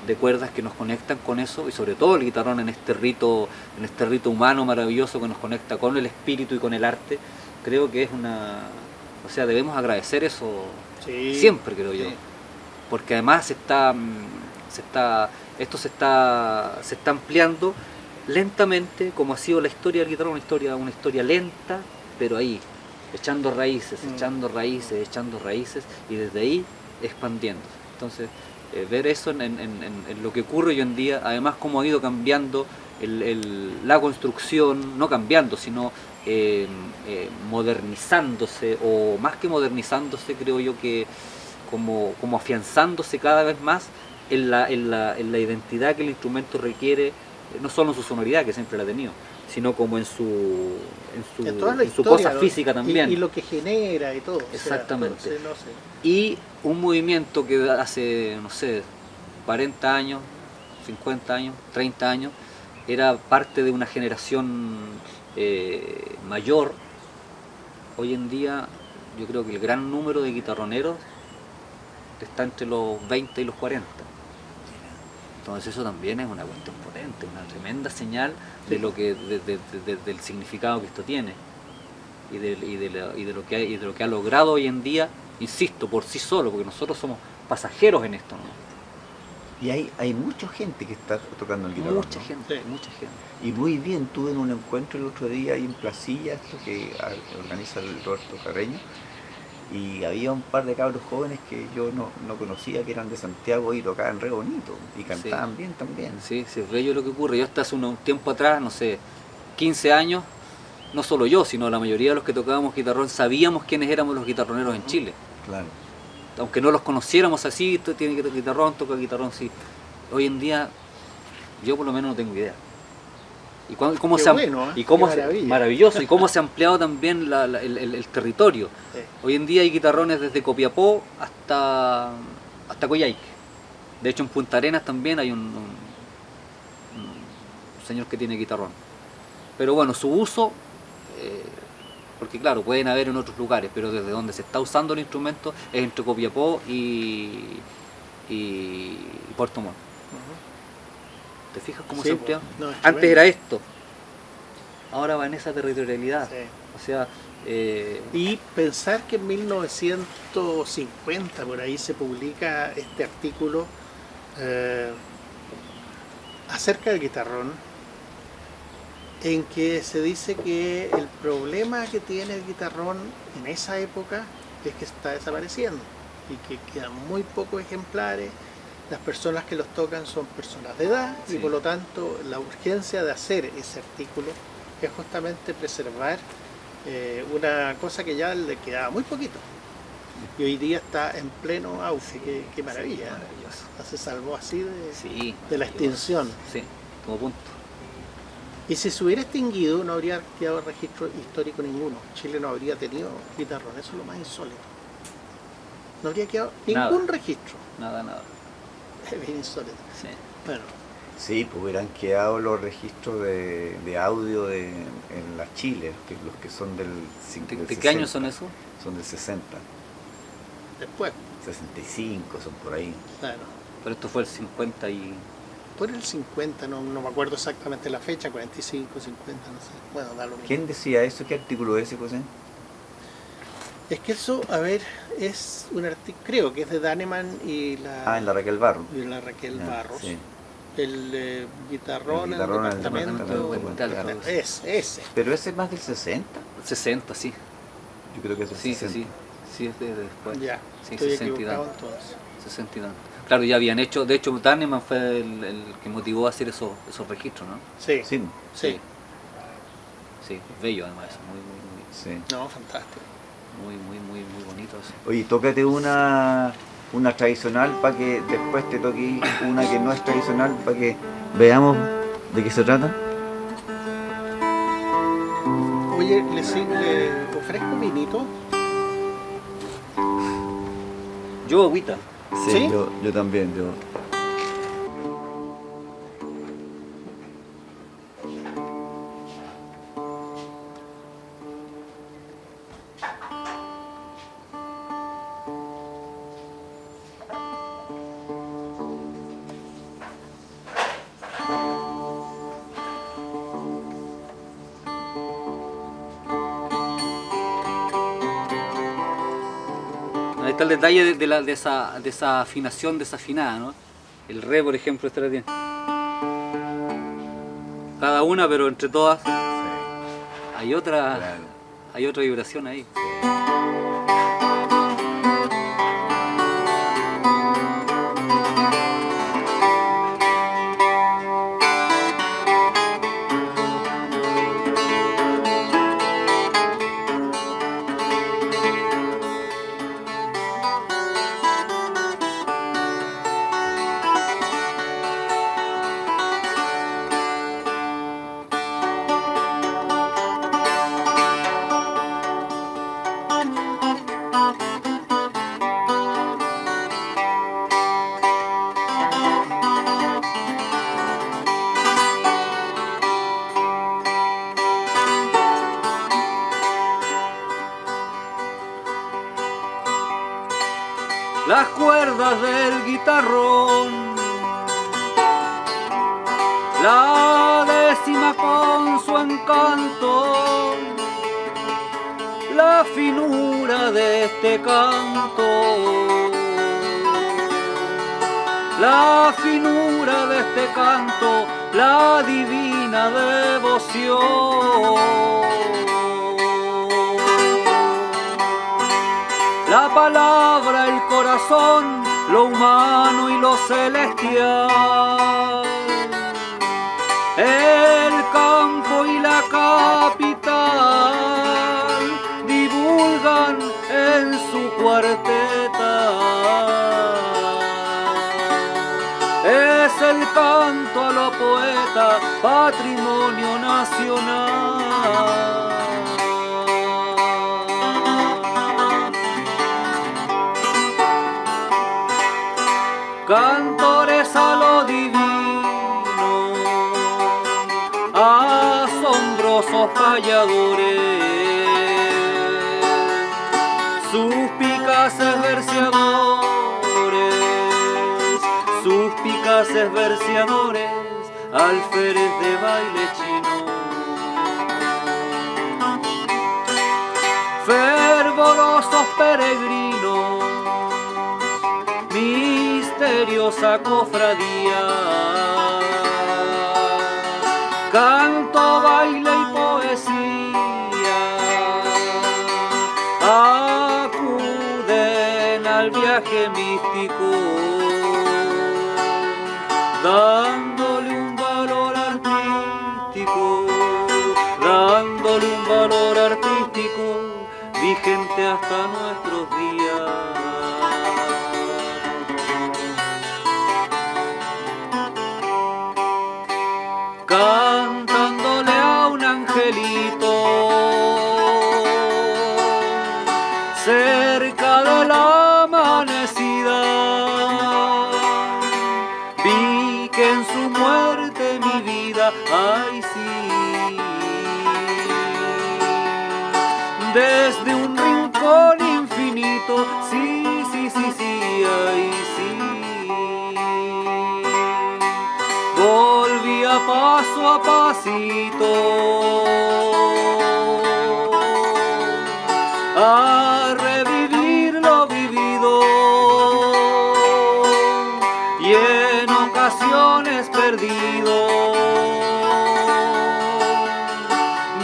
de cuerdas que nos conectan con eso, y sobre todo el guitarrón en este rito humano maravilloso que nos conecta con el espíritu y con el arte. Creo que es debemos agradecer eso Sí, siempre, creo yo, sí. porque además esto se está ampliando lentamente, como ha sido la historia del guitarrón, una historia lenta, pero ahí echando raíces, echando raíces y desde ahí expandiendo. Entonces, ver eso en lo que ocurre hoy en día, además cómo ha ido cambiando la construcción, no cambiando, sino modernizándose, o más que modernizándose, creo yo que como afianzándose cada vez más en la identidad que el instrumento requiere, no solo en su sonoridad, que siempre la ha tenido, sino como en toda la su historia, cosa ¿no? física también. Y lo que genera y todo. Exactamente. O sea, no sé. Y un movimiento que hace, no sé, 40 años, 50 años, 30 años, era parte de una generación mayor. Hoy en día yo creo que el gran número de guitarroneros está entre los 20 y los 40. Entonces eso también es una cuestión potente, una tremenda señal de lo que del significado que esto tiene y de lo que ha logrado hoy en día, insisto, por sí solo, porque nosotros somos pasajeros en esto, ¿no? Y hay mucha gente que está tocando el guitarrón. Mucha ¿no? gente, Sí. mucha gente. Y muy bien, tuve un encuentro el otro día ahí en Placilla, esto que organiza el Roberto Carreño, y había un par de cabros jóvenes que yo no conocía, que eran de Santiago y tocaban re bonito, y cantaban bien también. Sí, sí, es bello lo que ocurre. Yo hasta hace un tiempo atrás, no sé, 15 años, no solo yo, sino la mayoría de los que tocábamos guitarrón sabíamos quiénes éramos los guitarroneros en Chile. Claro. Aunque no los conociéramos así, esto tiene que tocar guitarrón, toca guitarrón, sí. Hoy en día, yo por lo menos no tengo idea. Y cómo Qué se bueno, ¿eh? y cómo Qué maravilla. maravilloso, y cómo se ha ampliado también el territorio. Sí. Hoy en día hay guitarrones desde Copiapó hasta Coyhaique. De hecho en Punta Arenas también hay un señor que tiene guitarrón. Pero bueno, su uso, porque claro, pueden haber en otros lugares, pero desde donde se está usando el instrumento es entre Copiapó y Puerto Montt. Ujú. ¿Te fijas cómo Sí, se ha ampliado? no, es Antes tremendo. era esto, ahora va en esa territorialidad. Sí. O sea, Y pensar que en 1950 por ahí se publica este artículo acerca del guitarrón, en que se dice que el problema que tiene el guitarrón en esa época es que está desapareciendo y que quedan muy pocos ejemplares. Las personas que los tocan son personas de edad y Sí. por lo tanto la urgencia de hacer ese artículo es justamente preservar una cosa que ya le quedaba muy poquito y hoy día está en pleno auge. Qué maravilla. sí, maravilloso. Se salvó así Sí, de la maravilloso. extinción. Sí, como punto. Y si se hubiera extinguido no habría quedado registro histórico ninguno. Chile no habría tenido guitarrón, eso es lo más insólito. No habría quedado Nada. ningún registro. Nada. Es bien insólito. Sí. Bueno, Sí, pues hubieran quedado los registros de audio en la Chile, los que son del ¿De 60. qué años son esos? Son del 60, después, 65 son por ahí. claro. Pero esto fue el 50 y... Por el 50, no me acuerdo exactamente la fecha, 45, 50, no sé. Bueno, da lo mismo. ¿Quién decía eso? ¿Qué artículo es ese, José? Es que eso, a ver, es un artículo, creo que es de Daneman y En la Raquel Barro. Raquel Ya, Barros. sí. El guitarrón, El guitarrón en el departamento. departamento Claro, documental. ese. Pero ese es más del 60. 60, sí. Yo creo que es del Sí, 60. sí. Sí, es de después. Ya, Sí, estoy 60 y equivocado tanto. entonces. 60 y tanto. Claro, ya habían hecho, de hecho Daneman fue el que motivó a hacer esos registros, ¿no? Sí, Sí, sí. Sí, es bello además, eso, muy sí. No, fantástico. muy bonito eso. Oye, tócate una tradicional para que después te toque una que no es tradicional para que veamos de qué se trata. Oye, le ofrezco vinito. Yo, agüita. ¿Sí? Yo también. Ahí está el detalle de esa afinación desafinada, ¿no? El re, por ejemplo, esta la tiene. Cada una, pero entre todas hay otra, Claro. hay otra vibración ahí. Las cuerdas del guitarrón, la décima con su encanto, la finura de este canto, la finura de este canto, la divina devoción. La palabra, el corazón, lo humano y lo celestial, el campo y la capital divulgan en su cuarteta. Es el canto a los poetas, patrimonio nacional. Cantores a lo divino, asombrosos payadores, suspicaces verseadores, alférez de baile chino, fervorosos peregrinos, misteriosa cofradía, canto, baile y poesía, acuden al viaje místico, dándole un valor artístico, vigente hasta nuestros días. Cantándole a un angelito cerca de la amanecida, vi que en su muerte mi vida, ay sí, desde un rincón infinito, sí, ay sí, volvía paso a pasito a revivir lo vivido y en ocasiones perdido.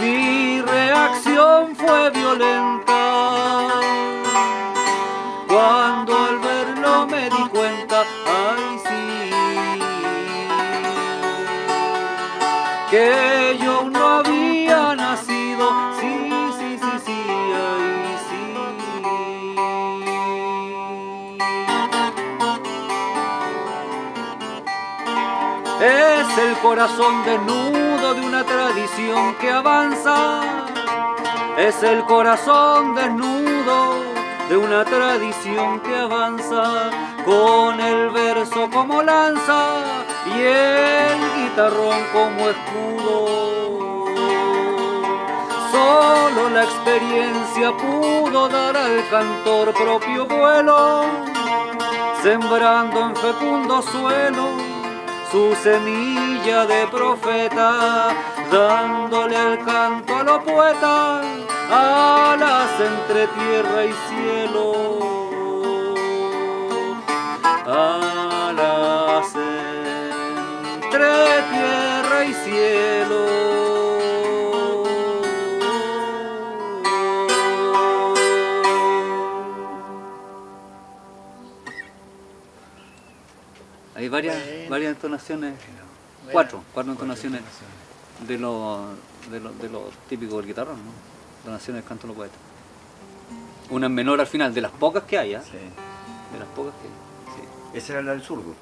Mi reacción fue violenta cuando al verlo me di cuenta, ay sí, que yo no había nacido, sí, ay sí. Es el corazón desnudo de una tradición que avanza, es el corazón desnudo de una tradición que avanza, con el verso como lanza y el guitarrón como escudo. Solo la experiencia pudo dar al cantor propio vuelo, sembrando en fecundo suelo su semilla de profeta, dándole al canto a los poetas alas entre tierra y cielo, alas entre tierra y cielo. Hay varias, Bueno. varias entonaciones, Bueno, cuatro entonaciones de lo típico del guitarrón, ¿no? Entonaciones del canto de los poetas. Una en menor al final, de las pocas que hay, ¿eh? Sí. De las pocas que hay. Sí. Esa era la del zurdo.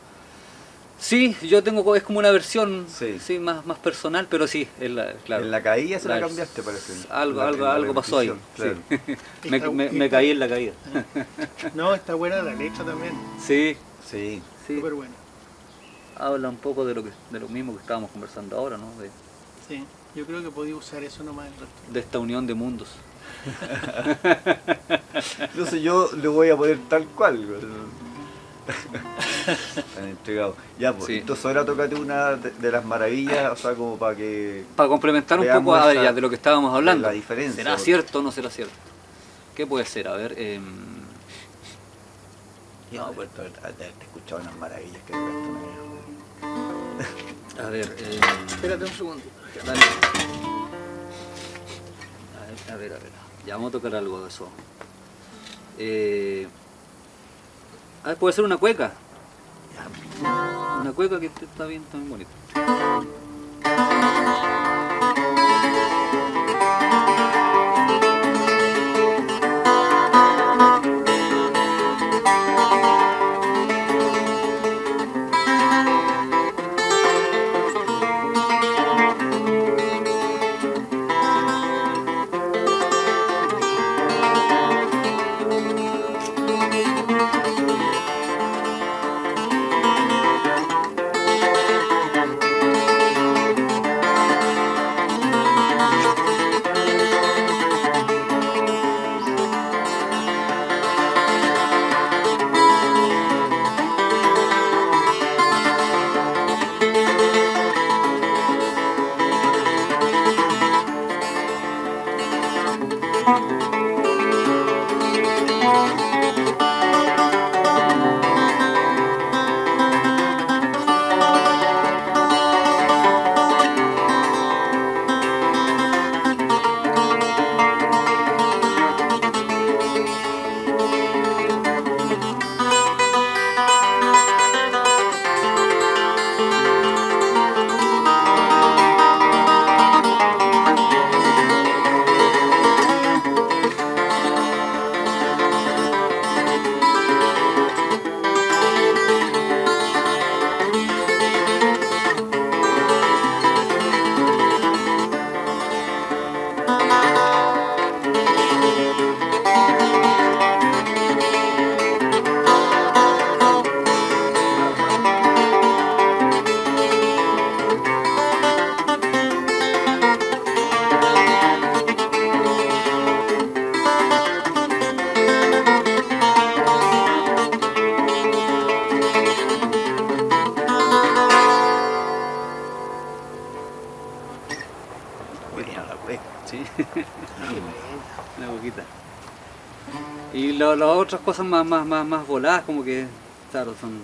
Sí, yo tengo, es como una versión Sí. más personal, pero sí, claro. En la caída se la La- cambiaste, parece. Algo pasó ahí. Claro. Sí. Está- me caí en la caída. No, está buena la letra también. Sí, Sí. sí. Súper buena. Habla un poco de lo mismo que estábamos conversando ahora, ¿no? Sí, yo creo que podía usar eso nomás el resto. De esta unión de mundos. Entonces yo le voy a poner tal cual. Están entregados. Ya, pues, Sí. entonces ahora tócate una de las maravillas, o sea, como para que... Para complementar un Veamos poco a ver, esa- ya de lo que estábamos hablando. la diferencia, ¿Será porque- cierto o no será cierto? ¿Qué puede ser? A ver, No, pues haberte escuchado unas maravillas que tocaste una vez. a ver, Espérate un segundo. dale. A ver. Ya vamos a tocar algo de eso. Puede ser una cueca. Una cueca que está bien bonita. Buena la cueca. Sí. Una boquita. Y las otras cosas más voladas, como que, claro, son.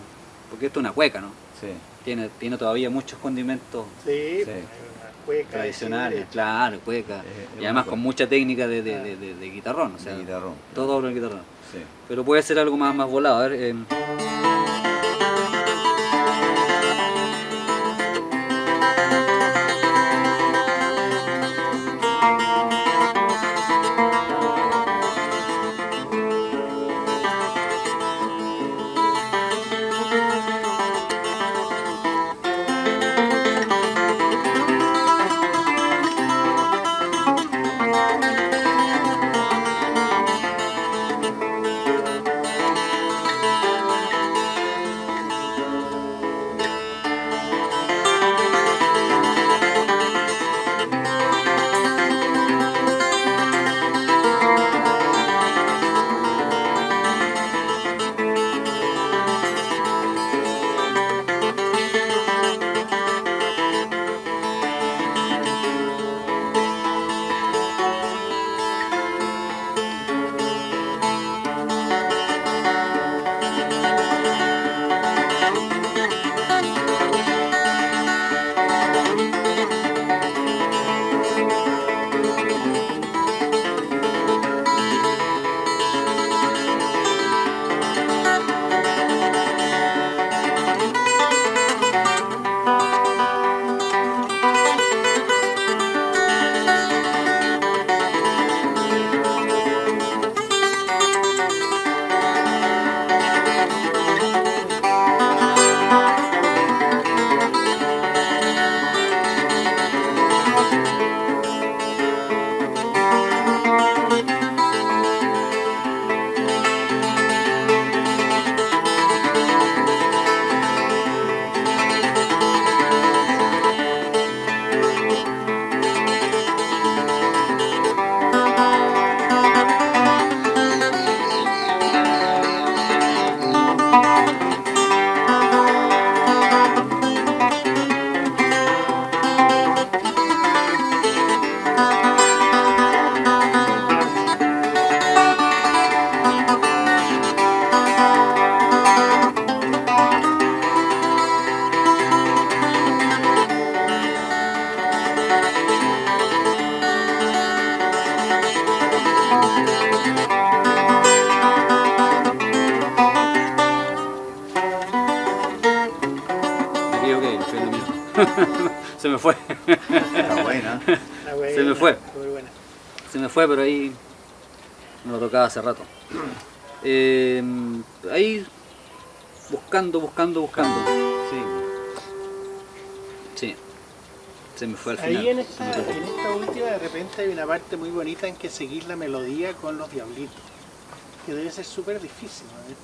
Porque esto es una cueca, ¿no? Sí. Tiene todavía muchos condimentos Sí, Sí. pues, una cueca. tradicionales, sí, claro, cueca. Es Y además una con cueca. mucha técnica de guitarrón, o sea, De guitarrón. todo habla de guitarrón. Sí. Pero puede ser algo más volado, a ver. Se me fue. Está buena. Ah, bueno, Se me fue. muy buena. Se me fue, pero ahí me lo tocaba hace rato. Ahí buscando. Sí. Sí. Se me fue al final. Ahí en Se me esta fue. última de repente hay una parte muy bonita en que seguir la melodía con los diablitos, que debe ser súper difícil, ¿no? Hay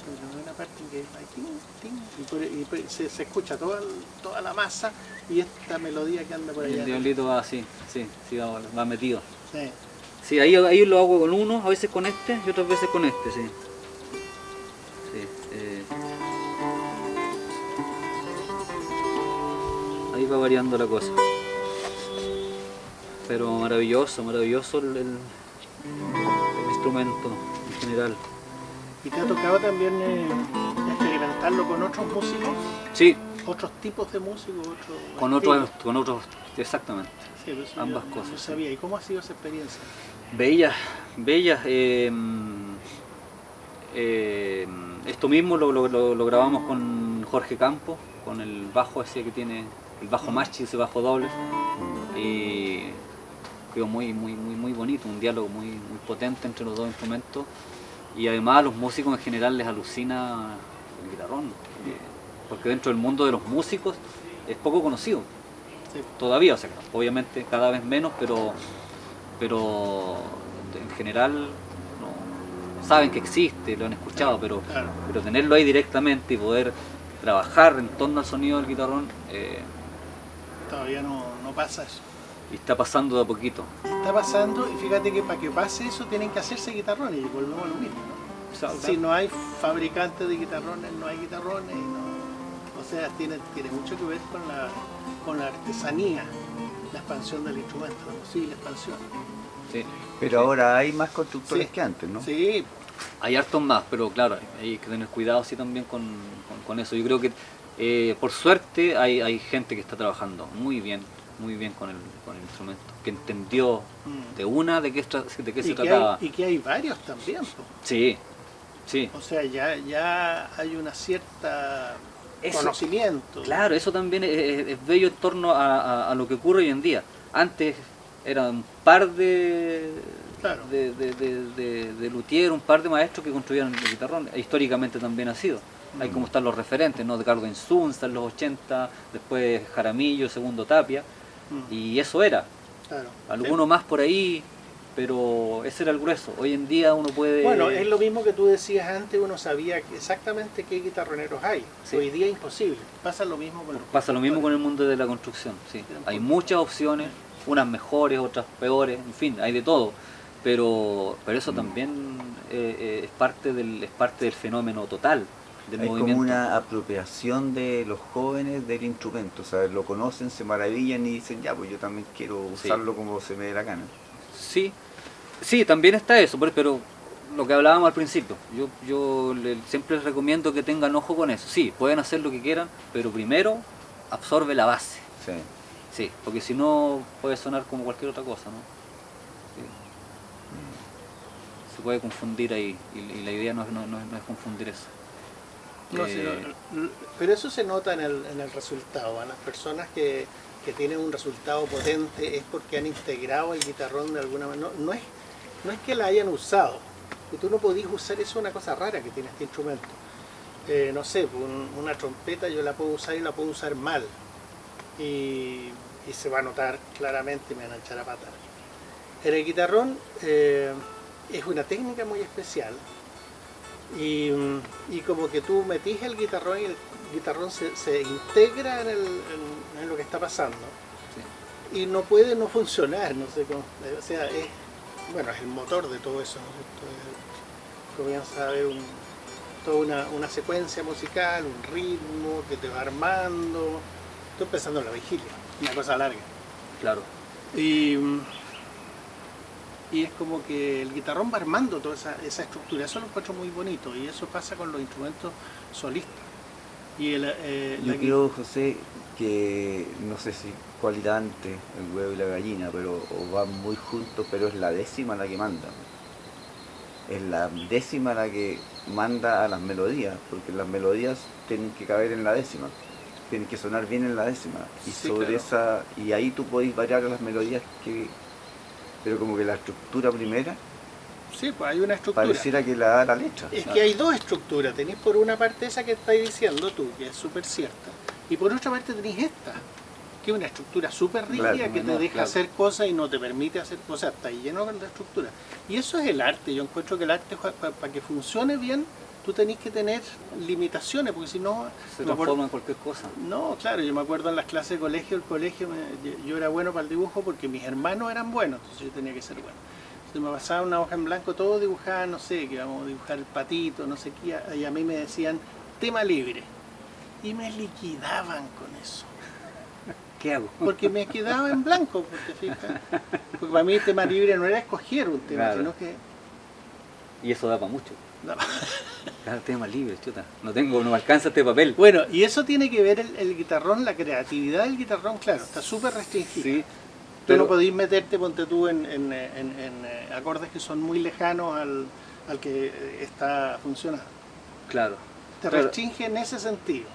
una parte en que hay ting, ting, se escucha toda la masa y esta melodía que anda por Y allá. el diablito va así, sí, va metido. Sí. Sí, ahí lo hago con uno, a veces con este y otras veces con este, sí. Sí, ahí va variando la cosa. Pero maravilloso el instrumento en general. ¿Y te ha tocado también experimentarlo con otros músicos? Sí, ¿Otros tipos de músicos? con otros, exactamente. Sí, pero eso ambas yo cosas, no sí. sabía. ¿Y cómo ha sido esa experiencia? Bellas. Esto mismo lo grabamos con Jorge Campos, con el bajo ese que tiene, el bajo machi, ese bajo doble. Y quedó muy bonito, un diálogo muy potente entre los dos instrumentos. Y además a los músicos en general les alucina el guitarrón, porque dentro del mundo de los músicos es poco conocido. Sí. Todavía, o sea, obviamente cada vez menos, pero en general no saben que existe, lo han escuchado, pero tenerlo ahí directamente y poder trabajar en torno al sonido del guitarrón, Todavía no pasa eso. y está pasando de a poquito. Está pasando y fíjate que para que pase eso tienen que hacerse guitarrones y volvemos a lo mismo, ¿no? O sea, Si no hay fabricantes de guitarrones, no hay guitarrones. O sea, tiene mucho que ver con la artesanía, la expansión del instrumento, la posible expansión. Sí. Pero ahora hay más constructores Sí. que antes, ¿no? Sí, Hay hartos más, pero claro, hay que tener cuidado sí también con eso. Yo creo que por suerte hay gente que está trabajando muy bien con el instrumento, que entendió de una de qué se trataba. y que hay varios también, po. Sí. O sea, ya hay una cierta Eso, conocimiento. Claro, eso también es bello en torno a lo que ocurre hoy en día. Antes eran un par Claro. de luthier, un par de maestros que construían el guitarrón. Históricamente también ha sido. Hay como están los referentes, ¿no? De Carlos Insunza en los 80, después Jaramillo, Segundo Tapia, y eso era. Claro. Alguno más por ahí, pero ese era el grueso. Hoy en día uno puede... Bueno, es lo mismo que tú decías antes, uno sabía exactamente qué guitarroneros hay. Sí. Hoy día es imposible. Pasa lo mismo con los Pasa lo mismo con constructores. el mundo de la construcción, sí. Hay muchas opciones, unas mejores, otras peores, en fin, hay de todo. Pero eso también es parte del fenómeno total del Hay movimiento. como una apropiación de los jóvenes del instrumento, o sea, lo conocen, se maravillan y dicen, ya, pues yo también quiero usarlo como se me dé la gana. Sí, también está eso, pero lo que hablábamos al principio, yo siempre les recomiendo que tengan ojo con eso. Sí, pueden hacer lo que quieran, pero primero absorbe la base. Sí. Sí, porque si no puede sonar como cualquier otra cosa, ¿no? Sí. Se puede confundir ahí, y la idea no es confundir eso. No, sí, pero eso se nota en el resultado. A las personas que tienen un resultado potente es porque han integrado el guitarrón de alguna manera. No es que la hayan usado. Que tú no podías usar, eso es una cosa rara que tiene este instrumento. No sé, una trompeta yo la puedo usar y la puedo usar mal. Y se va a notar claramente y me van a echar a patar. En el guitarrón es una técnica muy especial. Y como que tú metís el guitarrón y el guitarrón se integra en lo que está pasando. Sí. Y no puede no funcionar, no sé cómo. O sea, es el motor de todo eso, ¿no? Comienza a haber toda una secuencia musical, un ritmo que te va armando. Estoy pensando en la vigilia, una cosa larga. Claro. Y es como que el guitarrón va armando toda esa estructura. Eso lo encuentro muy bonito y eso pasa con los instrumentos solistas. Y Yo creo, José, que no sé si cuál irá antes, el huevo y la gallina, pero o van muy juntos, pero es la décima la que manda. Es la décima la que manda a las melodías, porque las melodías tienen que caber en la décima. tiene que sonar bien en la décima. Y Sí, sobre claro. esa, y ahí tú podés variar las melodías pero como que la estructura primera Sí, pues hay una estructura. pareciera que la da la letra. Es que hay dos estructuras. Tenéis por una parte esa que estáis diciendo tú, que es súper cierta, y por otra parte tenéis esta, que es una estructura súper rígida, Claro, que te no, deja claro. hacer cosas y no te permite hacer cosas. Está lleno de estructura. Y eso es el arte. Yo encuentro que el arte, para que funcione bien, tú tenés que tener limitaciones, porque si no... Se me acuerdo- transforma en cualquier cosa. No, claro, yo me acuerdo en las clases de colegio, yo era bueno para el dibujo porque mis hermanos eran buenos, entonces yo tenía que ser bueno. Entonces me pasaba una hoja en blanco, todo dibujaba, no sé, que íbamos a dibujar el patito, no sé qué, y a mí me decían tema libre. Y me liquidaban con eso, ¿Qué hago? porque me quedaba en blanco, porque fijas. Porque para mí el tema libre no era escoger un tema, Claro. sino que... Y eso da para mucho. no. Claro, tema libre, chuta. No me alcanza este papel. Bueno, y eso tiene que ver el guitarrón, la creatividad del guitarrón, claro, está súper restringida. Sí, Tú pero- no podís meterte, ponte tú, en acordes que son muy lejanos al que está funcionando. Claro. Te Claro. restringe en ese sentido,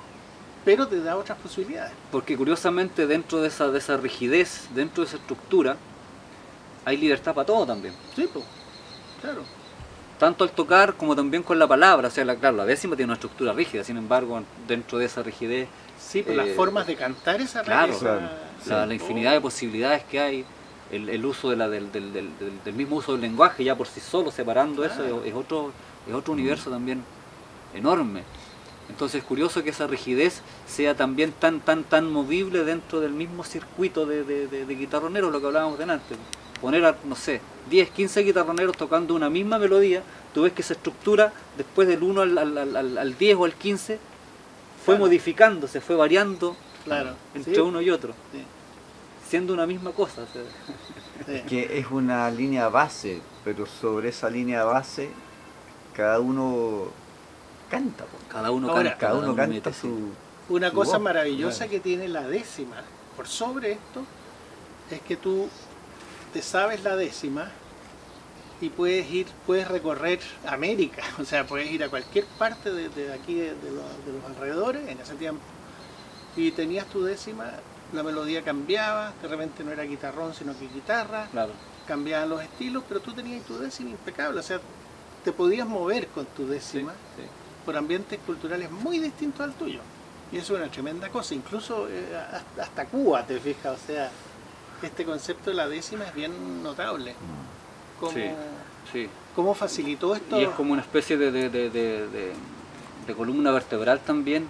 pero te da otras posibilidades. Porque curiosamente dentro de esa rigidez, dentro de esa estructura, hay libertad para todo también. Sí, pues, claro. Tanto al tocar como también con la palabra. O sea, claro, la décima tiene una estructura rígida, sin embargo, dentro de esa rigidez, Sí, pues las formas de cantar esa claro, esa- claro. la infinidad de posibilidades que hay, el uso del mismo uso del lenguaje, ya por sí solo, separando Claro. eso, es otro universo también enorme. Entonces es curioso que esa rigidez sea también tan movible dentro del mismo circuito de guitarroneros, lo que hablábamos delante. Poner a, no sé, 10, 15 guitarroneros tocando una misma melodía, tú ves que esa estructura, después del 1 al 10 o al 15, fue Claro. modificándose, fue variando Claro. entre Sí, uno y otro, sí, siendo una misma cosa. O sea, sí. Que es una línea base, pero sobre esa línea base cada uno canta. Po. cada uno Ahora, canta, Cada uno canta mete, sí. Una su cosa voz, maravillosa claro. que tiene la décima, por sobre esto, es que tú te sabes la décima y puedes recorrer América, o sea, puedes ir a cualquier parte de aquí, de los alrededores, en ese tiempo, y tenías tu décima, la melodía cambiaba, de repente no era guitarrón, sino que guitarra, Claro. cambiaban los estilos, pero tú tenías tu décima impecable, o sea, te podías mover con tu Sí, décima sí. por ambientes culturales muy distintos al tuyo. Y eso es una tremenda cosa, incluso hasta Cuba, te fijas, o sea, este concepto de la décima es bien notable. Cómo, Sí, sí. cómo facilitó esto. Y es como una especie de columna vertebral también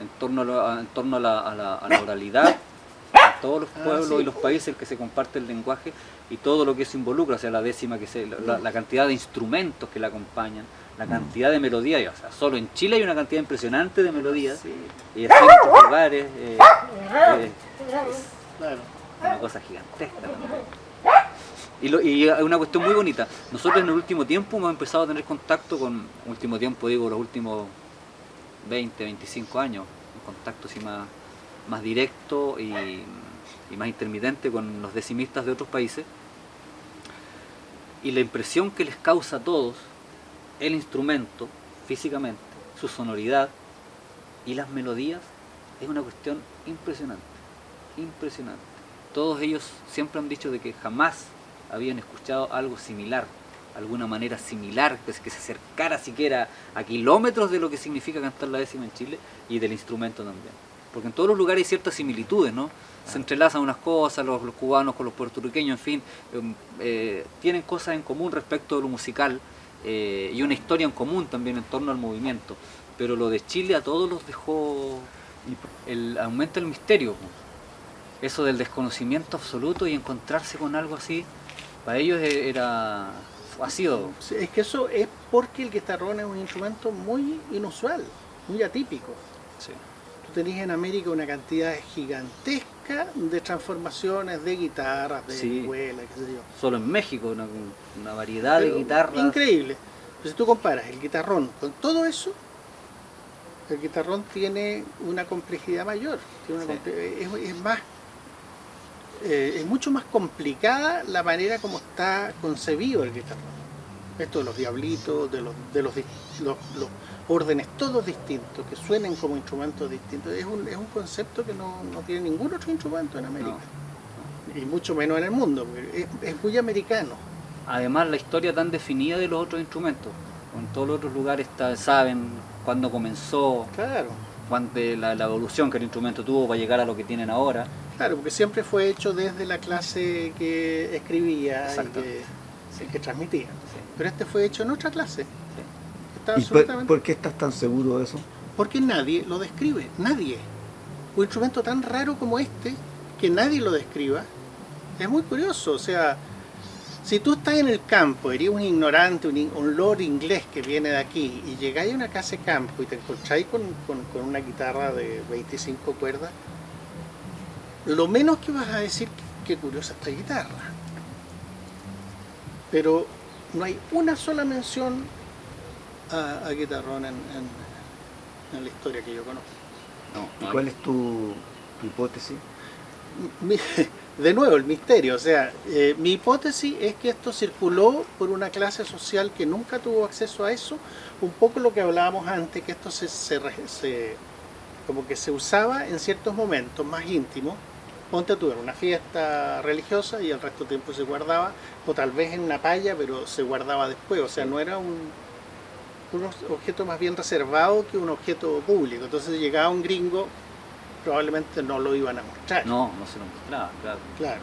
en torno a la oralidad en todos los pueblos sí. y los países en que se comparte el lenguaje y todo lo que eso involucra, o sea, la décima, la cantidad de instrumentos que la acompañan, la cantidad de melodías, o sea, solo en Chile hay una cantidad impresionante de melodías Sí, y así en otros lugares claro. una cosa gigantesca también. Y hay una cuestión muy bonita. Nosotros en el último tiempo hemos empezado a tener contacto con, último tiempo digo, los últimos 20, 25 años, un contacto así más directo y más intermitente con los decimistas de otros países. Y la impresión que les causa a todos el instrumento, físicamente, su sonoridad y las melodías, es una cuestión impresionante, impresionante. Todos ellos siempre han dicho de que jamás habían escuchado algo similar, alguna manera similar, que se acercara siquiera a kilómetros de lo que significa cantar la décima en Chile y del instrumento también. Porque en todos los lugares hay ciertas similitudes, ¿no? Se entrelazan unas cosas, los cubanos con los puertorriqueños, en fin, tienen cosas en común respecto de lo musical y una historia en común también en torno al movimiento. Pero lo de Chile a todos los dejó, aumenta el misterio. Eso del desconocimiento absoluto y encontrarse con algo así, para ellos ha sido. Sí, es que eso es porque el guitarrón es un instrumento muy inusual, muy atípico. Sí. Tú tenés en América una cantidad gigantesca de transformaciones de guitarras, de Sí. vihuelas, qué sé yo. Solo en México, una variedad de Pero guitarras. increíble. Pero si tú comparas el guitarrón con todo eso, el guitarrón tiene una complejidad mayor. Tiene una es más, es mucho más complicada la manera como está concebido el guitarrón. Esto de los diablitos, los órdenes todos distintos, que suenen como instrumentos distintos, es un concepto que no tiene ningún otro instrumento en América. Y mucho menos en el mundo, porque es muy americano. Además, la historia tan definida de los otros instrumentos. En todos los otros lugares saben cuándo comenzó, Claro, la evolución que el instrumento tuvo para llegar a lo que tienen ahora. claro, porque siempre fue hecho desde la clase que escribía y Exacto. que transmitía. Sí. Pero este fue hecho en otra clase. Sí. Está ¿Y absolutamente... por qué estás tan seguro de eso? Porque nadie lo describe, nadie. Un instrumento tan raro como este, que nadie lo describa, es muy curioso. O sea, si tú estás en el campo, eres un ignorante, un lord inglés que viene de aquí, y llegáis a una casa de campo y te encontráis con una guitarra de 25 cuerdas, lo menos que vas a decir, qué curiosa esta guitarra. Pero no hay una sola mención a guitarrón en la historia que yo conozco. ¿Y cuál es tu hipótesis? De nuevo, el misterio. O sea, mi hipótesis es que esto circuló por una clase social que nunca tuvo acceso a eso. Un poco lo que hablábamos antes, que esto como que se usaba en ciertos momentos más íntimos. Ponte tú en una fiesta religiosa y el resto del tiempo se guardaba, o tal vez en una palla, pero se guardaba después. O sea, no era un objeto más bien reservado que un objeto público. Entonces llegaba un gringo, probablemente no lo iban a mostrar. No se lo mostraba, Claro.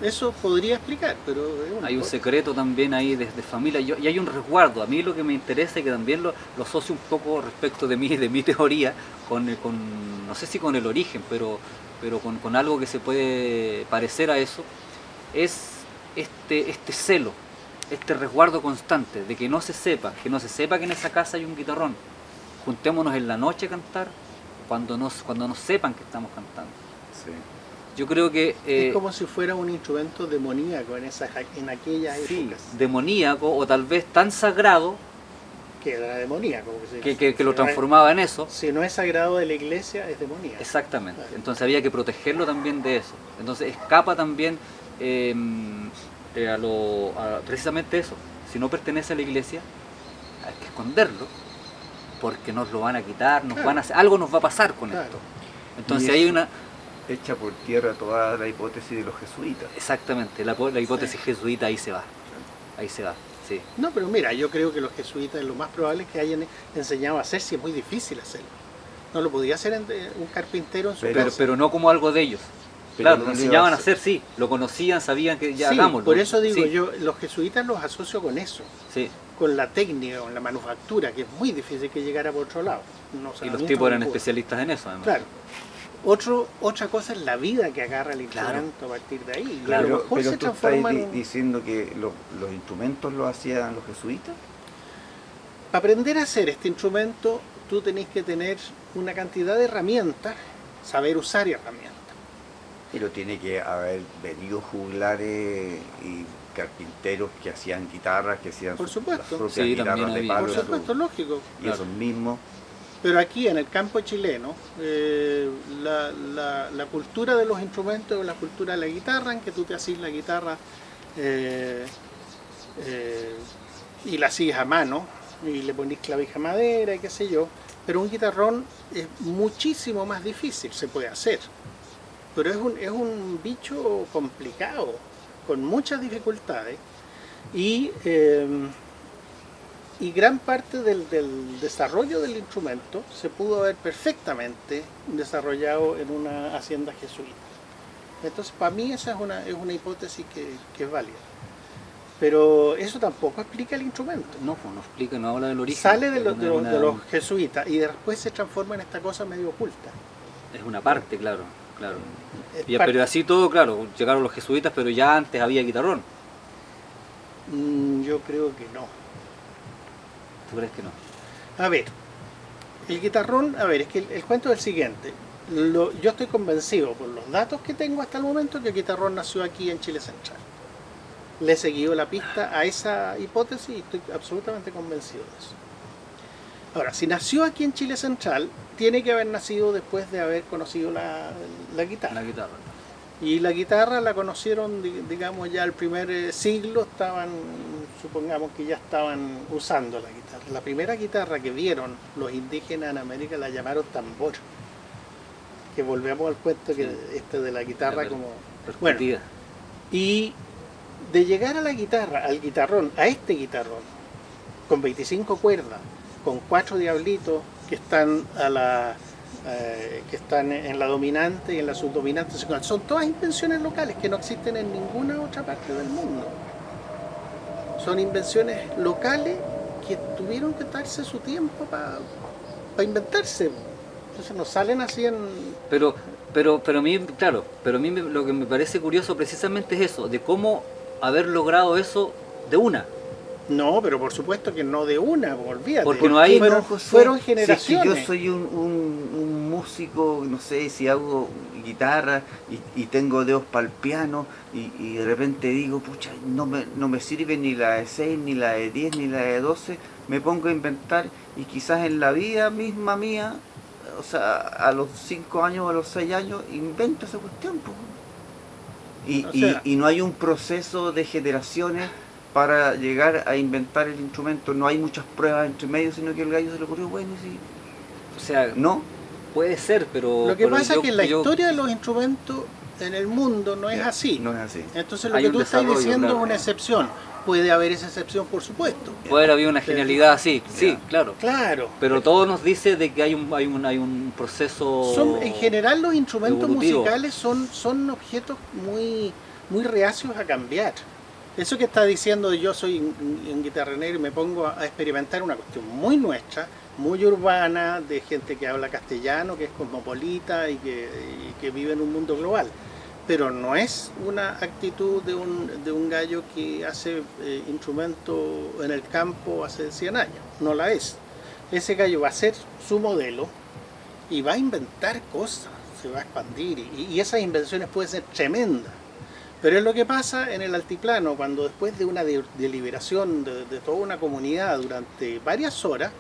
Eso podría explicar, pero es una Hay un hipótesis. secreto también ahí de familia y hay un resguardo. A mí lo que me interesa y que también lo asocio un poco respecto de mi teoría con no sé si con el origen, pero con algo que se puede parecer a eso, es este celo, este resguardo constante de que no se sepa que en esa casa hay un guitarrón. Juntémonos en la noche a cantar cuando no sepan que estamos cantando. Sí. Yo creo que Es como si fuera un instrumento demoníaco en aquellas sí, épocas. demoníaco o tal vez tan sagrado Que era demoníaco. Porque que lo transformaba en eso. Si no es sagrado de la iglesia, es demoníaco. Exactamente. Claro. Entonces había que protegerlo también de eso. Entonces escapa también precisamente eso. Si no pertenece a la iglesia, hay que esconderlo porque nos lo van a quitar, Claro. algo nos va a pasar con Claro. esto. Entonces Y hay eso una... echa por tierra toda la hipótesis de los jesuitas. Exactamente, la hipótesis jesuita ahí se va. Ahí se va, sí. No, pero mira, yo creo que los jesuitas lo más probable es que hayan enseñado a hacer, si es muy difícil hacerlo. No lo podía hacer un carpintero en su casa. Pero no como algo de ellos. Pero Claro, no lo le enseñaban iba a a hacer, sí. Lo conocían, sabían que ya Sí, hagámoslo. por eso digo Sí, yo, los jesuitas los asocio con eso, sí. con la técnica, con la manufactura, que es muy difícil que llegara por otro lado. No, o sea, Y los nunca tipos eran pudo. especialistas en eso, además. Claro. Otra cosa es la vida que agarra el instrumento a partir de ahí. Y Claro, a lo mejor pero se tú estás transforma en... diciendo que los instrumentos los hacían los jesuitas. Para aprender a hacer este instrumento, tú tenés que tener una cantidad de herramientas, saber usar herramientas. Pero tiene que haber venido juglares y carpinteros que hacían guitarras, que hacían Por supuesto. las propias Sí, guitarras también de había. palo. Por supuesto, lógico. Y Claro. esos mismos. Pero aquí en el campo chileno, la cultura de los instrumentos es la cultura de la guitarra, en que tú te haces la guitarra y la sigues a mano y le ponís clavija madera y qué sé yo. Pero un guitarrón es muchísimo más difícil, se puede hacer. Pero es un bicho complicado, con muchas dificultades. Y gran parte del desarrollo del instrumento se pudo haber perfectamente desarrollado en una hacienda jesuita. Entonces, para mí esa es una hipótesis que es válida. Pero eso tampoco explica el instrumento. No, pues no explica, no habla del origen. Sale de Es de los jesuitas y después se transforma en esta cosa medio oculta. Es una parte, claro. Es Ya, parte- pero así todo, claro, llegaron los jesuitas, pero ya antes había guitarrón. Yo creo que no. ¿Tú crees que no? A ver, el guitarrón, es que el cuento es el siguiente. Yo estoy convencido por los datos que tengo hasta el momento que el guitarrón nació aquí en Chile Central. Le he seguido la pista a esa hipótesis y estoy absolutamente convencido de eso. Ahora, si nació aquí en Chile Central, tiene que haber nacido después de haber conocido la guitarra. La guitarra. Y la guitarra la conocieron, digamos, ya el primer siglo, estaban supongamos que ya estaban usando la guitarra. La primera guitarra que vieron los indígenas en América la llamaron tambor. Que volvemos al cuento que de la guitarra como... Bueno, Perspectiva. y de llegar a la guitarra, al guitarrón, a este guitarrón, con 25 cuerdas, con 4 diablitos que están que están en la dominante y en la subdominante seccional. Son todas invenciones locales que no existen en ninguna otra parte del mundo. Son invenciones locales que tuvieron que darse su tiempo para inventarse. Entonces no salen así en... Pero a mí, claro, pero a mí lo que me parece curioso precisamente es eso, de cómo haber logrado eso de una. No, pero por supuesto que no de una, olvídate. Porque no hay- fueron, José, fueron si es que generaciones. yo soy un músico, no sé, si hago guitarra y tengo dedos para el piano y de repente digo, pucha, no me sirve ni la de 6, ni la de 10, ni la de 12, me pongo a inventar y quizás en la vida misma mía, o sea, a los 5 años o a los 6 años, invento esa cuestión. Po. O sea- Y no hay un proceso de generaciones para llegar a inventar el instrumento, no hay muchas pruebas entre medio, sino que el gallo se le ocurrió, bueno, y sí, O sea, no, puede ser, pero... Lo que pero pasa es que la yo- historia de los instrumentos en el mundo no es así. no es así. Entonces lo Hay que un tú estás desarrollo, diciendo claro. es una excepción. Puede haber esa excepción, por supuesto. Puede haber habido una genialidad así, sí, Ya. claro. Claro. Pero todo nos dice de que hay un proceso... En general los instrumentos evolutivo. musicales son objetos muy reacios a cambiar. Eso que está diciendo de yo soy un guitarronero y me pongo a experimentar una cuestión muy nuestra, muy urbana, de gente que habla castellano, que es cosmopolita y que vive en un mundo global. Pero no es una actitud de un gallo que hace instrumento en el campo hace 100 años. No la es. Ese gallo va a ser su modelo y va a inventar cosas, se va a expandir y esas invenciones pueden ser tremendas. Pero es lo que pasa en el altiplano, cuando después de una deliberación de toda una comunidad durante varias horas,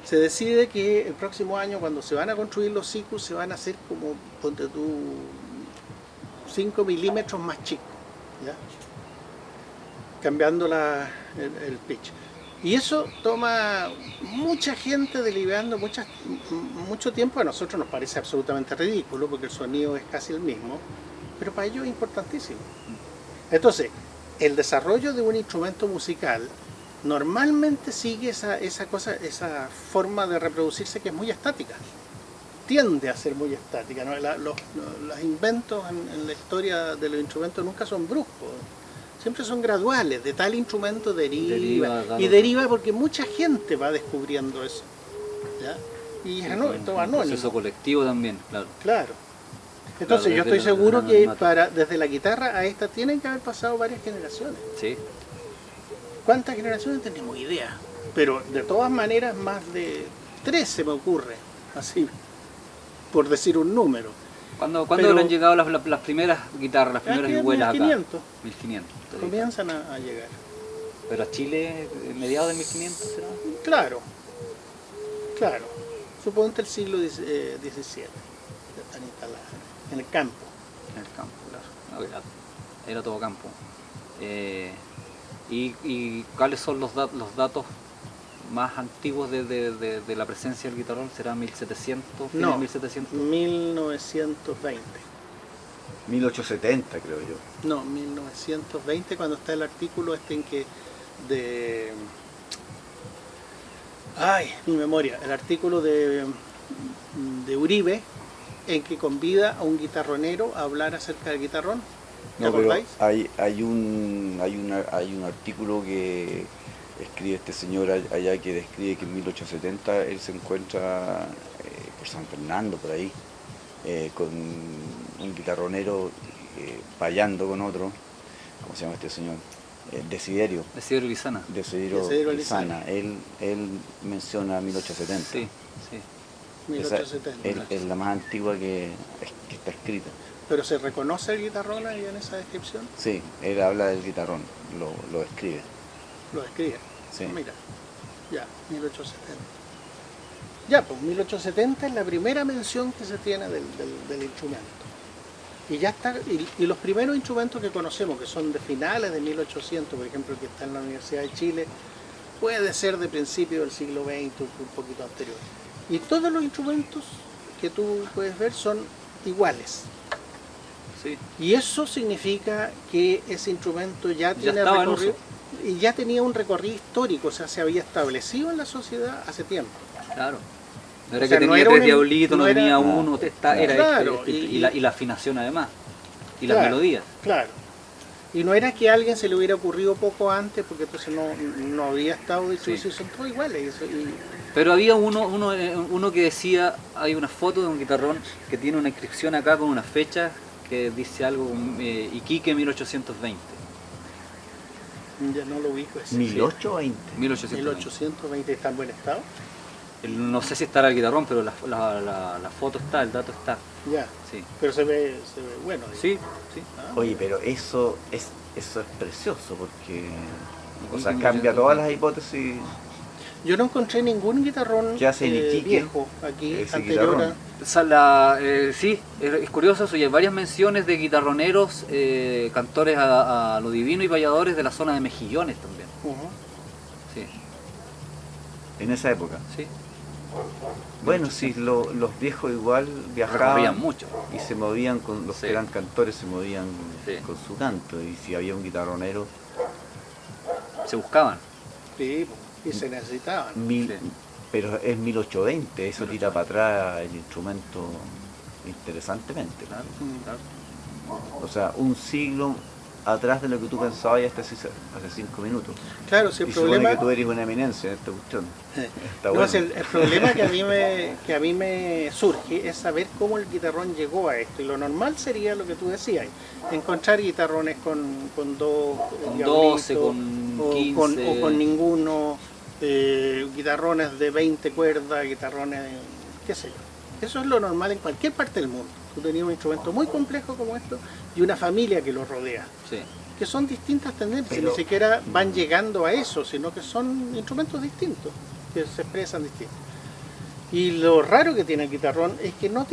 se decide que el próximo año, cuando se van a construir los SICUS, se van a hacer como, ponte tú, 5 milímetros más chicos, ¿ya? Cambiando el pitch. Y eso toma mucha gente deliberando mucho tiempo. A nosotros nos parece absolutamente ridículo porque el sonido es casi el mismo, pero para ellos es importantísimo. Entonces, el desarrollo de un instrumento musical normalmente sigue esa forma de reproducirse que es muy estática. Tiende a ser muy estática, ¿no? Los inventos en la historia de los instrumentos nunca son bruscos. Siempre son graduales, de tal instrumento deriva claro. y deriva porque mucha gente va descubriendo eso, ¿ya? Y es todo un anónimo. proceso colectivo también, claro. Claro. Entonces Claro, yo estoy desde seguro el que anonimato. desde la guitarra a esta tienen que haber pasado varias generaciones. Sí. ¿Cuántas generaciones? No tenemos idea. Pero de todas maneras más de 3 se me ocurre, así, por decir un número. ¿Cuándo Pero- habrán llegado las primeras guitarras, las primeras Aquí en vihuelas acá? 1500 1500. comienzan a llegar. Pero a Chile, mediados del 1500 será. Claro, claro. Suponte el siglo XVII, ya están instaladas en el campo. En el campo, claro. No, era todo campo. ¿Y cuáles son los datos más antiguos de la presencia del guitarrón? ¿Será 1700? ¿Fines de No, 1700? 1920. 1870 creo yo. No, 1920, cuando está el artículo en que mi memoria, el artículo de Uribe, en que convida a un guitarronero a hablar acerca del guitarrón. ¿Te No, pero acordáis? hay un artículo que escribe este señor allá que describe que en 1870 él se encuentra por San Fernando, por ahí, con un guitarronero payando con otro. ¿Cómo se llama este señor? Desiderio. Desiderio Lizana. Desiderio Desiderio Lizana. Él menciona 1870. Sí, sí. Esa 1870. es la más antigua que está escrita. Pero se reconoce el guitarrón ahí en esa descripción, Sí, él habla del guitarrón, lo describe. lo describe. Sí. Mira, ya, 1870. Ya, pues 1870 es la primera mención que se tiene del instrumento. Y ya está, y los primeros instrumentos que conocemos, que son de finales de 1800, por ejemplo, el que está en la Universidad de Chile, puede ser de principios del siglo XX, un poquito anterior. Y todos los instrumentos que tú puedes ver son iguales. Sí. Y eso significa que ese instrumento ya tiene estaba en recorrido, uso. y ya tenía un recorrido histórico, o sea, se había establecido en la sociedad hace tiempo. Claro. No era O sea, que no tenía era tres un- diablitos, no no era- tenía uno, era Claro, y la afinación además. Y las Claro, melodías. Claro. Y no era que a alguien se le hubiera ocurrido poco antes, porque entonces no había estado distribuido, son todos iguales. Pero había uno que decía, hay una foto de un guitarrón que tiene una inscripción acá con una fecha que dice algo, Iquique 1820. Ya no lo ubico ese. 1820. 1820. 1820 está en buen estado. No sé si estará el guitarrón, pero la foto está, el dato está. Ya. Sí, Pero se ve bueno. Digo. sí, sí. Ah, Oye, pero eso es precioso porque, o sea, Como cambia 1820. todas las hipótesis. Yo no encontré ningún guitarrón ¿Qué hace el Iquique? viejo aquí, Ese anterior guitarrón. O sea, sí, es curioso eso, y hay varias menciones de guitarroneros, cantores a lo divino y valladores de la zona de Mejillones también. Ujú. Sí, En esa época. sí. Bueno, sí, los viejos igual viajaban Recorrían mucho. y se movían con los Sí. que eran cantores, se movían Sí. con su canto. Y si había un guitarronero, Se buscaban. Sí, y se necesitaban. mil- Sí. pero es 1820, eso tira para atrás el instrumento interesantemente. Claro, Mm. claro. O sea, un siglo atrás de lo que tú pensabas hace 5 minutos. Claro, si el Y supone problema... que tú eres una eminencia en esta cuestión. Está No, bueno. si el problema que a mí me surge es saber cómo el guitarrón llegó a esto. Y lo normal sería lo que tú decías, encontrar guitarrones con dos Con diablitos, 12, con o 15. o con ninguno, guitarrones de 20 cuerdas, guitarrones, qué sé yo. Eso es lo normal en cualquier parte del mundo. Tú tenías un instrumento muy complejo como esto y una familia que lo rodea, Sí. que son distintas tendencias, Pero- ni siquiera van llegando a eso, sino que son instrumentos distintos, que se expresan distintos. Y lo raro que tiene el guitarrón es que no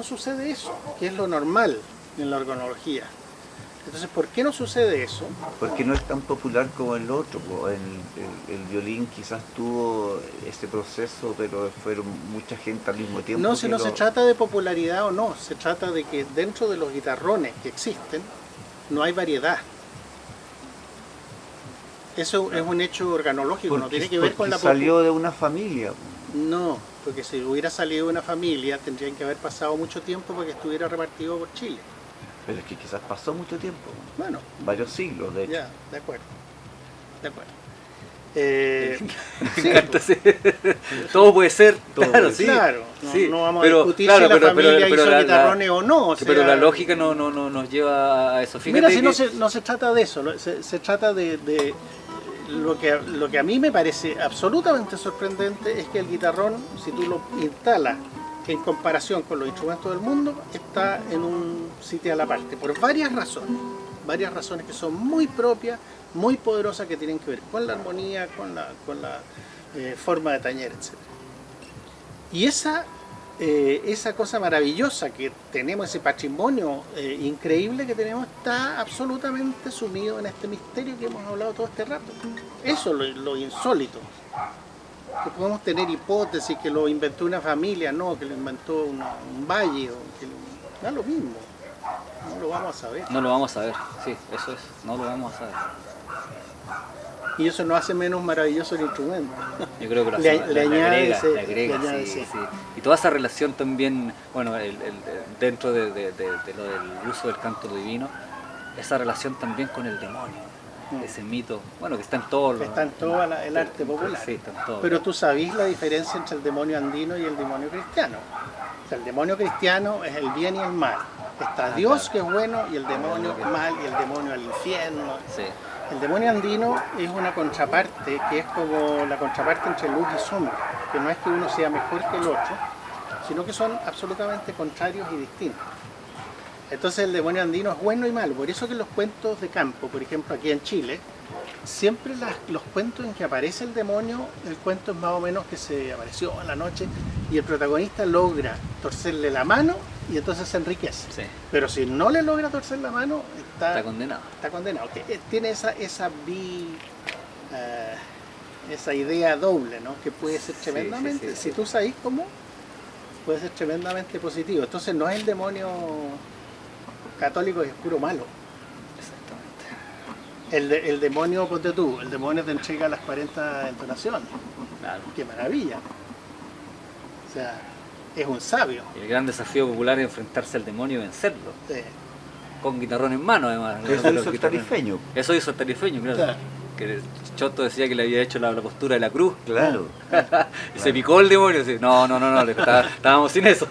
sucede eso, que es lo normal en la organología. Entonces, ¿por qué no sucede eso? Porque no es tan popular como el otro. Po. El violín quizás tuvo ese proceso, pero fueron mucha gente al mismo tiempo. No, si que no lo- se trata de popularidad o no, se trata de que dentro de los guitarrones que existen no hay variedad. Eso es un hecho organológico, no porque- tiene que ver con porque la salió de una familia. Po. No, porque si hubiera salido de una familia tendrían que haber pasado mucho tiempo para que estuviera repartido por Chile. Pero es que quizás pasó mucho tiempo, Bueno, varios siglos de hecho. ya, de acuerdo. De acuerdo. Me encanta, sí. Todo puede ser, Todo claro, puede sí. Claro, no, Sí, no vamos pero, a discutir claro, si la pero familia hizo la- guitarrones o no. o pero sea, la lógica no nos lleva a eso. Fíjate Mira, si que- no se trata de eso, se trata de lo que a mí me parece absolutamente sorprendente es que el guitarrón, si tú lo instalas en comparación con los instrumentos del mundo, está en un sitio a la parte, por varias razones que son muy propias, muy poderosas, que tienen que ver con la armonía, con la forma de tañer, etc. Y esa cosa maravillosa que tenemos, ese patrimonio increíble que tenemos, está absolutamente sumido en este misterio que hemos hablado todo este rato. Eso es lo insólito. Que podemos tener hipótesis que lo inventó una familia, no, que lo inventó un valle, o que da lo mismo. No lo vamos a saber. No lo vamos a ver, sí, eso es, no lo vamos a saber. Y eso no hace menos maravilloso el instrumento. Yo creo que lo Le hace- añade agrega, ese- le agrega, le añade, sí, sí. sí. Y toda esa relación también, bueno, dentro de lo del uso del canto divino, esa relación también con el demonio, ese mito, bueno, que está en todos los... Está en todo el arte popular. Sí, está en todo. Pero tú sabés la diferencia entre el demonio andino y el demonio cristiano. O sea, el demonio cristiano es el bien y el mal. Está Dios, claro. que es bueno, y el demonio mal, y el demonio al infierno. Sí, El demonio andino es una contraparte, que es como la contraparte entre luz y sombra, que no es que uno sea mejor que el otro, sino que son absolutamente contrarios y distintos. Entonces el demonio andino es bueno y malo, por eso que los cuentos de campo, por ejemplo aquí en Chile, siempre los cuentos en que aparece el demonio, el cuento es más o menos que se apareció en la noche y el protagonista logra torcerle la mano y entonces se enriquece. Sí. Pero si no le logra torcer la mano, Está condenado. está condenado. Tiene esa idea doble, ¿no? Que puede ser tremendamente, si tú sabes cómo, puede ser tremendamente positivo. Entonces no es el demonio católico, es puro malo. Exactamente. El demonio, ponte tú, el demonio te entrega las 40 entonaciones. Claro. ¡Qué maravilla! O sea, es un sabio. Y el gran desafío popular es enfrentarse al demonio y vencerlo. Sí. Con guitarrón en mano, además. Eso Los hizo el guitarrones. tarifeño. Eso hizo el tarifeño, claro. Claro. Que Choto decía que le había hecho la postura de la cruz. Claro, Y se picó el demonio. Así. No, estábamos sin eso.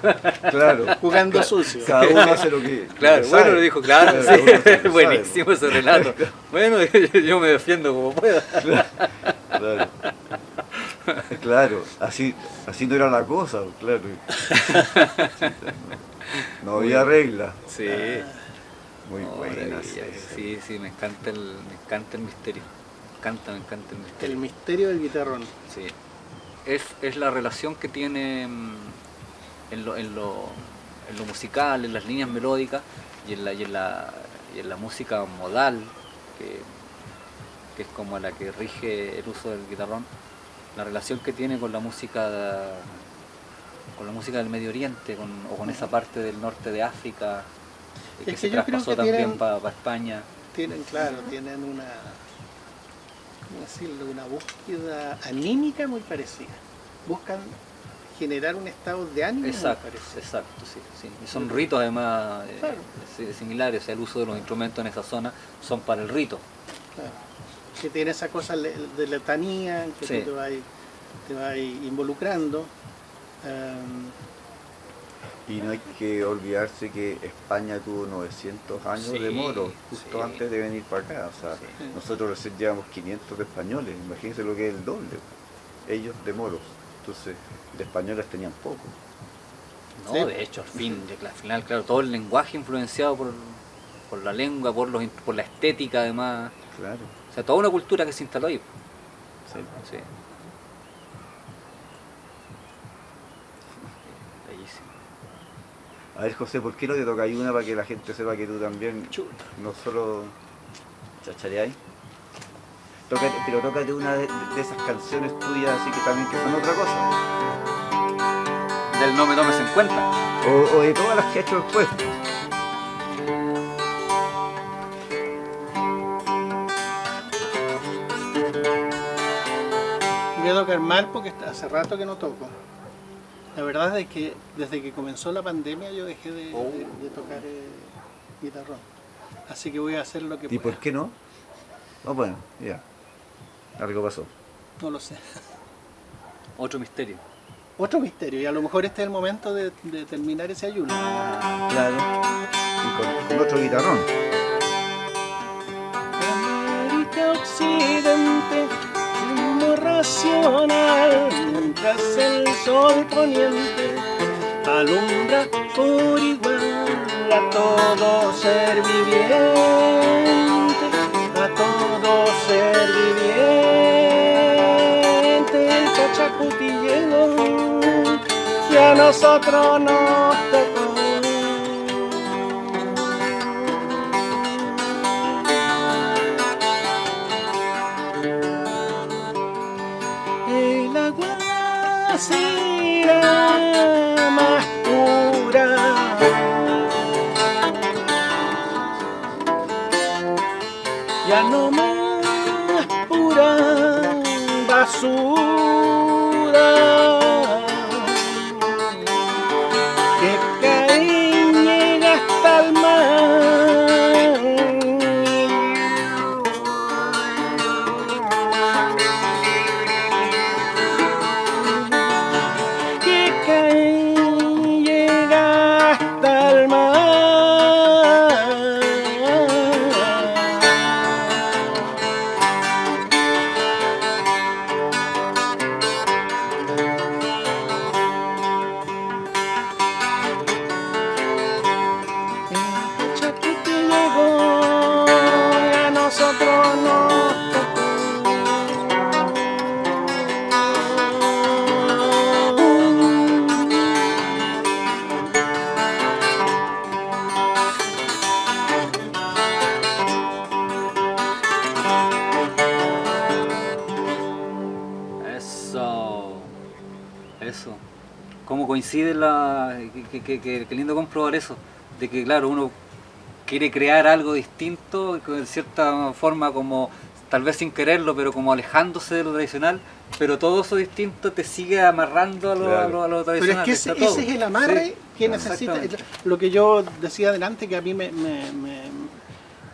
claro. Jugando sucio. Cada uno hace lo que Claro, sabe. bueno, le dijo, claro, Claro, uno hace lo sí, que buenísimo ese relato. Bueno, yo me defiendo como pueda. Claro. Claro, así no era la cosa, claro. No había regla. Sí. Muy No, buena. maravilla. Sí, me encanta el misterio. Me encanta el misterio. El misterio del guitarrón. Sí. Es la relación que tiene en lo musical, en las líneas melódicas y en la música modal, que es como la que rige el uso del guitarrón. La relación que tiene con la música del Medio Oriente o con esa parte del norte de África que Es se que yo creo traspasó que también tienen- para España. Tienen una, ¿cómo decirlo? Una búsqueda anímica muy parecida. Buscan generar un estado de ánimo muy parecido. Exacto, sí. Y son ritos además Claro. similares, o sea, el uso de los instrumentos en esa zona son para el rito. Claro. Que tiene esa cosa de letanía, que Sí. tú te vas involucrando. Y no hay que olvidarse que España tuvo 900 años Sí, de moros, justo sí. antes de venir para acá. O sea, Sí. nosotros recién llevamos 500 de españoles, imagínense lo que es el doble. Ellos de moros. Entonces, de españoles tenían poco. No, Sí. de hecho, al final, claro, todo el lenguaje influenciado por la lengua, por la estética además. Claro. O sea, toda una cultura que se instaló ahí. Sí. Sí. Bellísimo. A ver, José, ¿por qué no te toca ahí una para que la gente sepa que tú también Chuta. no solo chachareáis? Pero tócate una de esas canciones tuyas así que también que son otra cosa. Del No me tomes en cuenta. O de todas las que ha hecho después. Voy a tocar mal porque hace rato que no toco. La verdad es que desde que comenzó la pandemia yo dejé de tocar guitarrón. Así que voy a hacer lo que ¿Y pueda. por qué no? No, bueno, ya. Algo pasó. No lo sé. Otro misterio. Otro misterio, y a lo mejor este es el momento de terminar ese ayuno. Claro. Y con otro guitarrón. América Occidente, ritmo racional, mientras el sol poniente alumbra por igual a todo ser viviente, a todo ser viviente. El Pachacuti llegó y a nosotros nos tocó. El agua será más pura, ya no más pura basura que cae y llega hasta el que cae y llega hasta el mar. cómo coincide que lindo comprobar eso, de que claro, uno quiere crear algo distinto, que de cierta forma como, tal vez sin quererlo, pero como alejándose de lo tradicional, pero todo eso distinto te sigue amarrando a lo, Claro. a lo Pero es tradicional. que está ese todo. es el amarre Sí, que necesita. exactamente. Lo que yo decía adelante, que a mí me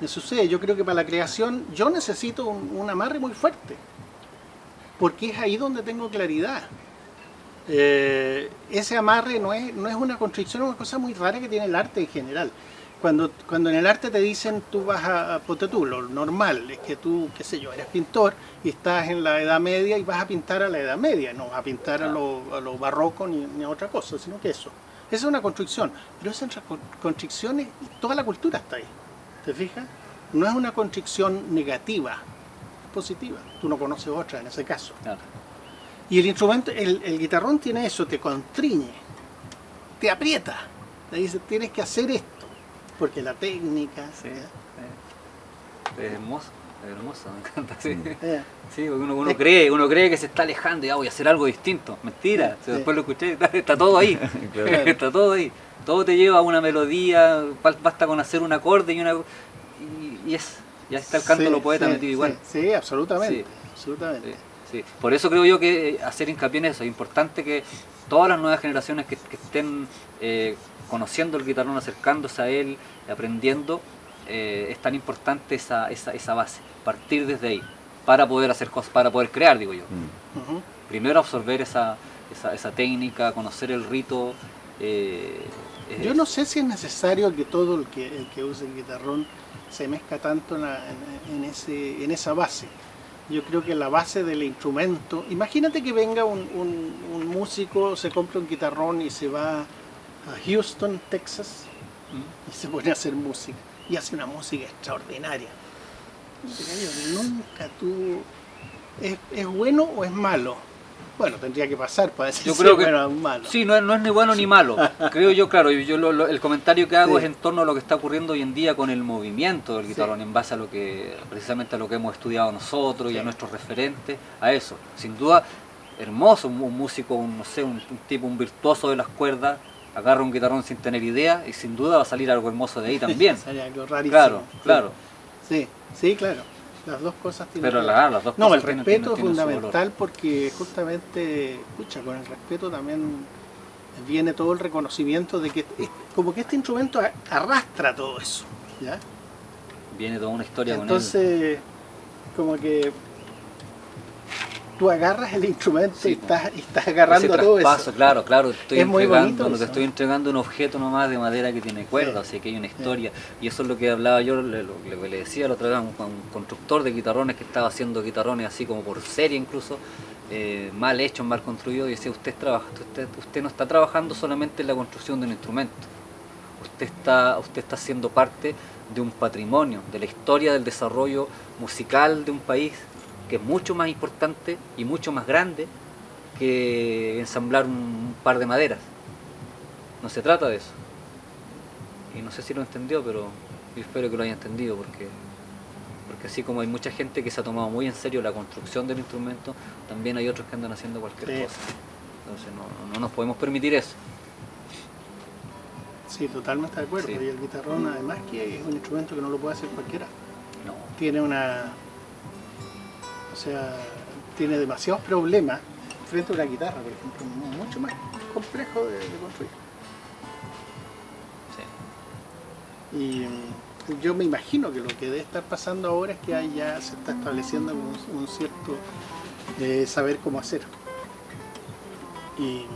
sucede. Yo creo que para la creación yo necesito un amarre muy fuerte, porque es ahí donde tengo claridad. Ese amarre no es una constricción, es una cosa muy rara que tiene el arte en general. Cuando en el arte te dicen tú vas ponte tú, lo normal es que tú, qué sé yo, eres pintor y estás en la Edad Media y vas a pintar a la Edad Media, no vas a pintar a lo barroco ni a otra cosa, sino que eso. Esa es una constricción, pero esas constricciones, toda la cultura está ahí, ¿te fijas? No es una constricción negativa, es positiva. Tú no conoces otra en ese caso. Claro. Y el instrumento, el guitarrón tiene eso, te constriñe, te aprieta, te dice tienes que hacer esto, porque la técnica. Sí, es hermoso, me encanta. Sí, ¿eh? sí, porque uno cree que se está alejando, ya voy a hacer algo distinto. Mentira, si Sí. después lo escuché, está todo ahí. Claro. Está todo ahí. Todo te lleva a una melodía, basta con hacer un acorde y ya está el canto de los poetas metido igual. Sí, absolutamente, Sí. absolutamente. Sí, sí. Por eso creo yo que hacer hincapié en eso, es importante que todas las nuevas generaciones que estén conociendo el guitarrón, acercándose a él, aprendiendo, es tan importante esa base, partir desde ahí, para poder hacer cosas, para poder crear, digo yo. Ujú. Primero absorber esa técnica, conocer el rito. Yo no sé si es necesario que todo el que use el guitarrón se mezcla tanto en esa base. Yo creo que la base del instrumento, imagínate que venga un músico, se compra un guitarrón y se va a Houston, Texas, y se pone a hacer música, y hace una música extraordinaria. Nunca tú... ¿Es bueno o es malo? Bueno, tendría que pasar para decir Yo si creo es que bueno o malo. sí, no es ni bueno ni malo. Creo yo, claro, el comentario que hago Sí. es en torno a lo que está ocurriendo hoy en día con el movimiento del guitarrón, en base a lo que, precisamente a lo que hemos estudiado nosotros y a Sí. nuestros referentes, a eso. Sin duda, hermoso, un músico, no sé, un tipo, un virtuoso de las cuerdas, agarra un guitarrón sin tener idea y sin duda va a salir algo hermoso de ahí también. Sería algo rarísimo. Claro, Sí. claro. Sí, claro. Las dos cosas tienen Pero que ver. las dos No, cosas el tienen- respeto es tienen su fundamental porque justamente, escucha, con el respeto también viene todo el reconocimiento de que como que este instrumento arrastra todo eso, ¿ya? Viene toda una historia con él. Entonces, como que tú agarras el instrumento Sí, y estás agarrando Ese todo traspaso, eso. claro, Es muy bonito te eso. estoy entregando un objeto nomás de madera que tiene cuerda, o sea que hay una historia, y eso es lo que hablaba yo, lo que le decía la otra vez a un constructor de guitarrones que estaba haciendo guitarrones así como por serie incluso, mal hechos, mal construidos, y decía, usted no está trabajando solamente en la construcción de un instrumento, usted está siendo parte de un patrimonio, de la historia del desarrollo musical de un país, que es mucho más importante y mucho más grande que ensamblar un par de maderas. No se trata de eso. Y no sé si lo entendió, pero yo espero que lo haya entendido, porque así como hay mucha gente que se ha tomado muy en serio la construcción del instrumento, también hay otros que andan haciendo cualquier Sí. cosa. Entonces no nos podemos permitir eso. Sí, totalmente de acuerdo. Sí. Y el guitarrón, además, que es un instrumento que no lo puede hacer cualquiera. No. Tiene tiene demasiados problemas frente a una guitarra, por ejemplo, mucho más complejo de construir. Sí. Y yo me imagino que lo que debe estar pasando ahora es que ya se está estableciendo un cierto saber cómo hacer. Y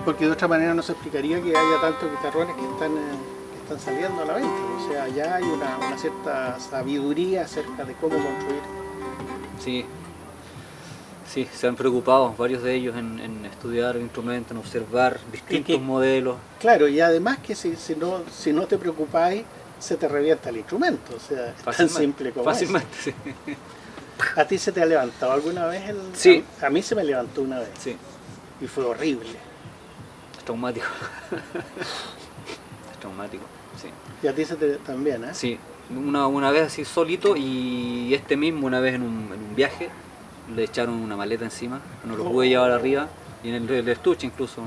porque de otra manera no se explicaría que haya tantos guitarrones que están saliendo a la venta. O sea, ya hay una cierta sabiduría acerca de cómo construir. Sí. Sí, se han preocupado varios de ellos en estudiar el instrumento, en observar distintos modelos. Claro, y además que si no te preocupáis, se te revienta el instrumento. O sea, es tan simple como Fácilmente, sí. eso. ¿A ti se te ha levantado alguna vez? Sí. A mí se me levantó una vez Sí, y fue horrible. es traumático. Es traumático, sí. Y a ti Sí, una vez así solito y este mismo una vez en un viaje le echaron una maleta encima, no lo pude llevar arriba, y en el estuche incluso,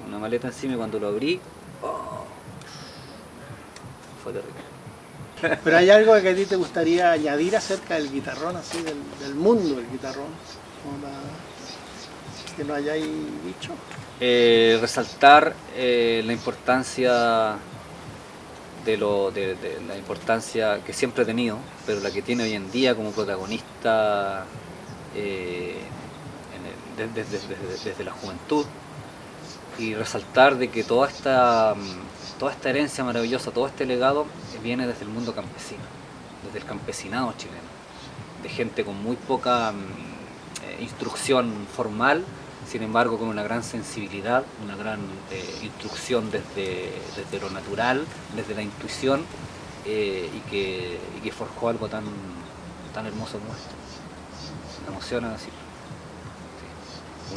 una maleta encima, y cuando lo abrí, ¡oh! Fue terrible. Pero hay algo que a ti te gustaría añadir acerca del guitarrón, así, del mundo del guitarrón, que no hayáis dicho. Resaltar la importancia de la importancia que siempre he tenido, pero la que tiene hoy en día como protagonista desde la juventud, y resaltar de que toda esta herencia maravillosa, todo este legado viene desde el mundo campesino, desde el campesinado chileno, de gente con muy poca instrucción formal, sin embargo con una gran sensibilidad, una gran instrucción desde lo natural, desde la intuición, y que forjó algo tan hermoso como esto. Me emociona decirlo. Sí.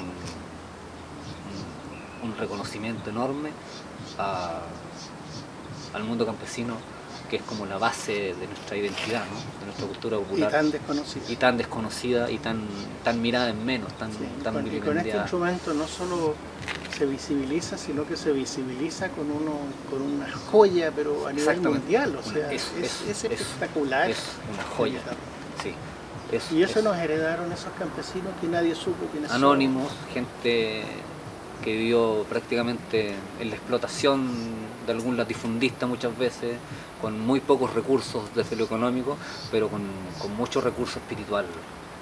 Un reconocimiento enorme al mundo campesino, que es como la base de nuestra identidad, ¿no? De nuestra cultura popular. Y tan desconocida. Y tan desconocida y tan mirada en menos, tan Y con este instrumento no solo se visibiliza, sino que se visibiliza con una joya, pero a nivel mundial. O sea, es espectacular. Es una joya. Sí. Y eso nos heredaron esos campesinos que nadie supo quiénes son. Anónimos, gente que vivió prácticamente en la explotación de algún latifundista muchas veces, con muy pocos recursos desde lo económico, pero con mucho recurso espiritual.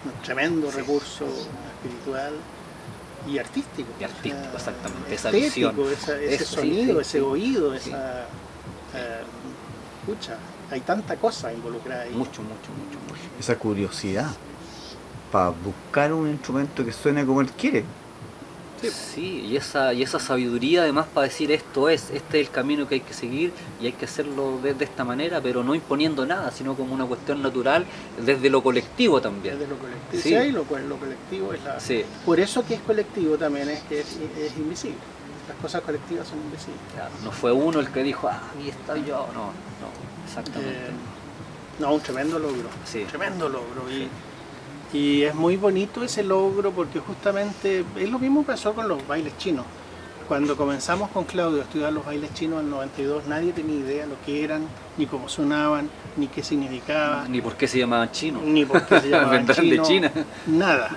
Un tremendo recurso espiritual y artístico. Y artístico, exactamente, esa visión. Ese sonido, ese oído, sí. Escucha, hay tanta cosa involucrada ahí. Mucho. Esa curiosidad para buscar un instrumento que suene como él quiere. Sí, y esa sabiduría además para decir este es el camino que hay que seguir y hay que hacerlo de esta manera, pero no imponiendo nada, sino como una cuestión natural desde lo colectivo también. Desde lo colectivo, sí. Sí, lo colectivo es la... Sí. Por eso que es colectivo también es que es invisible. Las cosas colectivas son invisibles. Claro, no fue uno el que dijo, ahí estoy yo, no, exactamente. No, un tremendo logro, Sí. Tremendo logro. Sí. Y es muy bonito ese logro porque justamente es lo mismo que pasó con los bailes chinos. Cuando comenzamos con Claudio a estudiar los bailes chinos en el 92, nadie tenía idea lo que eran, ni cómo sonaban, ni qué significaba. Ni por qué se llamaban chinos. Ni por qué se llamaban Vendrán chinos. de China. Nada.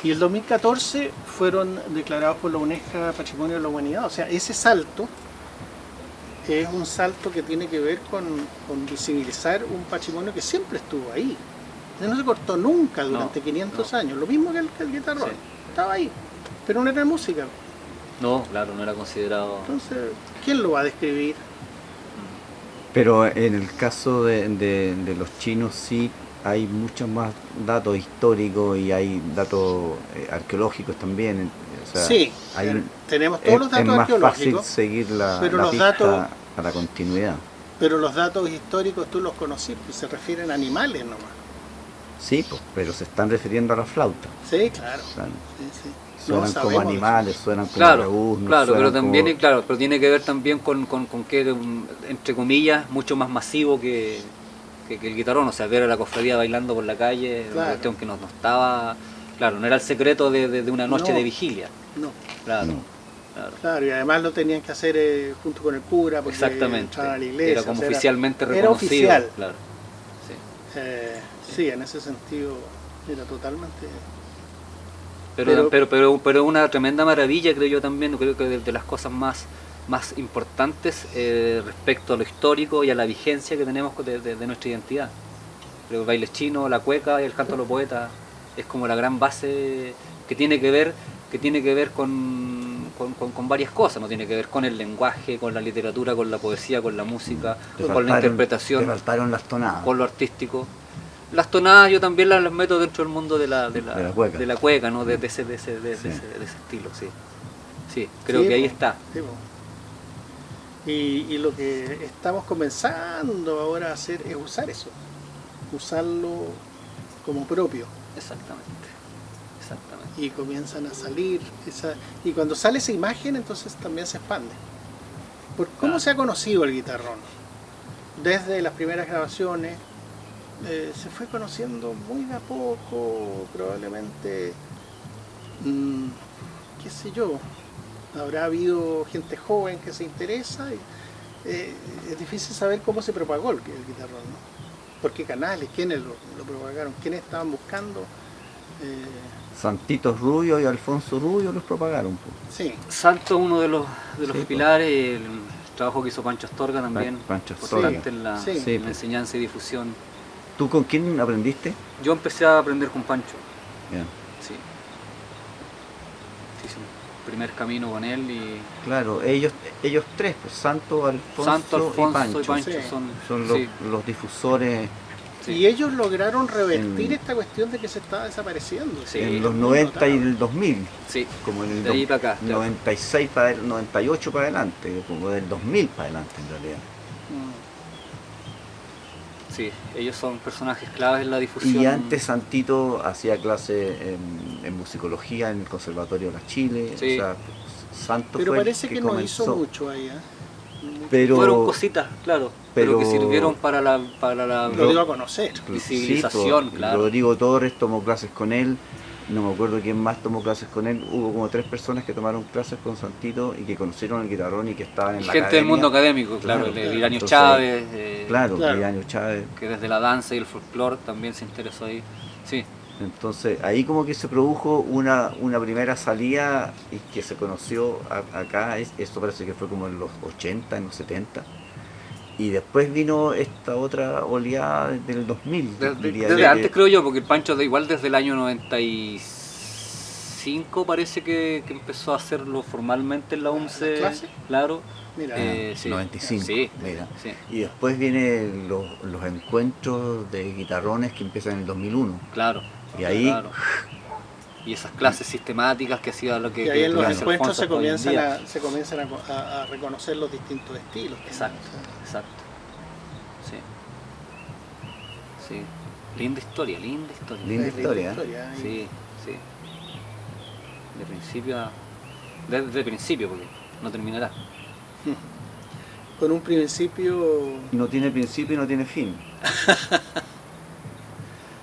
Y el 2014 fueron declarados por la UNESCO Patrimonio de la Humanidad. O sea, ese salto es un salto que tiene que ver con visibilizar un patrimonio que siempre estuvo ahí. No se cortó nunca durante 500 años, lo mismo que el guitarrón, Sí. estaba ahí, pero no era música. No, claro, no era considerado. Entonces, ¿quién lo va a describir? Pero en el caso de los chinos sí hay muchos más datos históricos y hay datos arqueológicos también. O sea, Sí, tenemos todos los datos es más arqueológicos, fácil seguir la los pista datos- a la continuidad. pero los datos históricos tú los conocí, pues se refieren a animales nomás. Sí, pues, pero se están refiriendo a la flauta. Sí, claro. Claro. Sí. Suenan No como sabemos animales, suenan como Claro, rebuznos, claro, pero suenan también como... pero tiene que ver también con que entre comillas mucho más masivo que el guitarrón, o sea, ver a la cofradía bailando por la calle, Claro. una cuestión que no estaba, claro, no era el secreto de una noche No. de vigilia, No, claro, No. claro. claro, y además lo tenían que hacer junto con el cura, porque Exactamente, entraban a la iglesia. era como o sea, oficialmente era reconocido, oficial. claro, sí. Sí, en ese sentido era totalmente... Pero una tremenda maravilla, creo yo también, creo que de las cosas más importantes respecto a lo histórico y a la vigencia que tenemos de nuestra identidad. Creo que el baile chino, la cueca y el canto a los poetas es como la gran base que tiene que ver con varias cosas, no tiene que ver con el lenguaje, con la literatura, con la poesía, con la música, con la interpretación, Te faltaron las tonadas. con lo artístico. Las tonadas yo también las meto dentro del mundo de la cueca, ¿no? De ese estilo, sí. Sí, creo que ahí está. Sí, y lo que estamos comenzando ahora a hacer es usar eso, usarlo como propio. Exactamente. Y comienzan a salir, y cuando sale esa imagen entonces también se expande. ¿Cómo se ha conocido el guitarrón? Desde las primeras grabaciones, se fue conociendo muy de a poco, probablemente, qué sé yo, habrá habido gente joven que se interesa y es difícil saber cómo se propagó el guitarrón, ¿no? ¿Por qué canales? ¿Quiénes lo propagaron? ¿Quiénes estaban buscando? Santitos Rubio y Alfonso Rubio los propagaron. Po. Sí, Santo es uno de los Sí, pues. pilares, el trabajo que hizo Pancho Astorga también, Pancho Astorga. importante en la, Sí. Sí, en la pues. enseñanza y difusión. ¿Tú con quién aprendiste? Yo empecé a aprender con Pancho, Ya. sí. Hice un primer camino con él y Claro, ellos tres, pues, Santo, Alfonso, Santo, Alfonso y Pancho. Sí. son Son sí, los difusores sí. y ellos lograron revertir En- esta cuestión de que se estaba desapareciendo. Sí. en los Muy 90 y notable. el 2000. Sí, Como en el de ahí para acá. claro. 96 para el 98 para adelante, como del 2000 para adelante en realidad. Sí, ellos son personajes claves en la difusión. Y antes Santito hacía clase en musicología en el Conservatorio de la Chile, Sí. o sea, Santo Pero fue el parece que no comenzó. hizo mucho ahí, ¿eh? Pero Fueron cositas, claro, pero que pero- sirvieron para la Lo dio a conocer. visibilización, sí, claro. Rodrigo Torres tomó clases con él, no me acuerdo quién más tomó clases con él, hubo como 3 personas que tomaron clases con Santito y que conocieron el guitarrón y que estaban en la Gente del academia. mundo académico, claro, Claro, el Iranio entonces, Chávez, Claro, Claro. Iranio Chávez. que desde la danza y el folclore también se interesó ahí. Sí, Entonces ahí como que se produjo una primera salida y que se conoció acá, esto parece que fue como en los 80, en los 70. Y después vino esta otra oleada del 2000, diría desde yo, antes que- creo yo, porque el Pancho igual desde el año 95 parece que empezó a hacerlo formalmente en la UNCE. ¿La clase? Claro. Mira, Sí. 95, Sí, mira. sí, Y después vienen los encuentros de guitarrones que empiezan en el 2001. claro. Y ahí- claro. Y esas clases sistemáticas que hacía lo que... y ahí en los claro. encuentros se Alfonso hoy en día. comienzan a reconocer los distintos estilos. también, Exacto, o sea. exacto. Sí. Sí. Linda historia, linda historia. Linda Es historia, ¿eh? y- Sí, sí. De principio a... Desde principio, porque no terminará. Con un principio, No tiene principio y no tiene fin.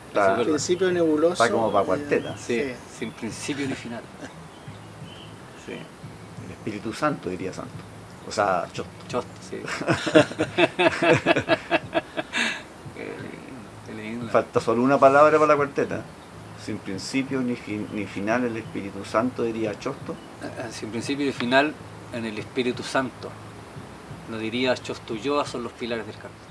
Está, verdad. principio nebuloso. está como para cuarteta. Sí, Sí. sin principio ni final. Sí. El Espíritu Santo, diría Santo. O sea, Chosto. Chosto, sí. Qué lindo, qué lindo. Falta solo una palabra para la cuarteta. Sin principio ni final, el Espíritu Santo, diría Chosto. Sin principio y final en el Espíritu Santo. Lo diría Chostulloa, son los pilares del canto.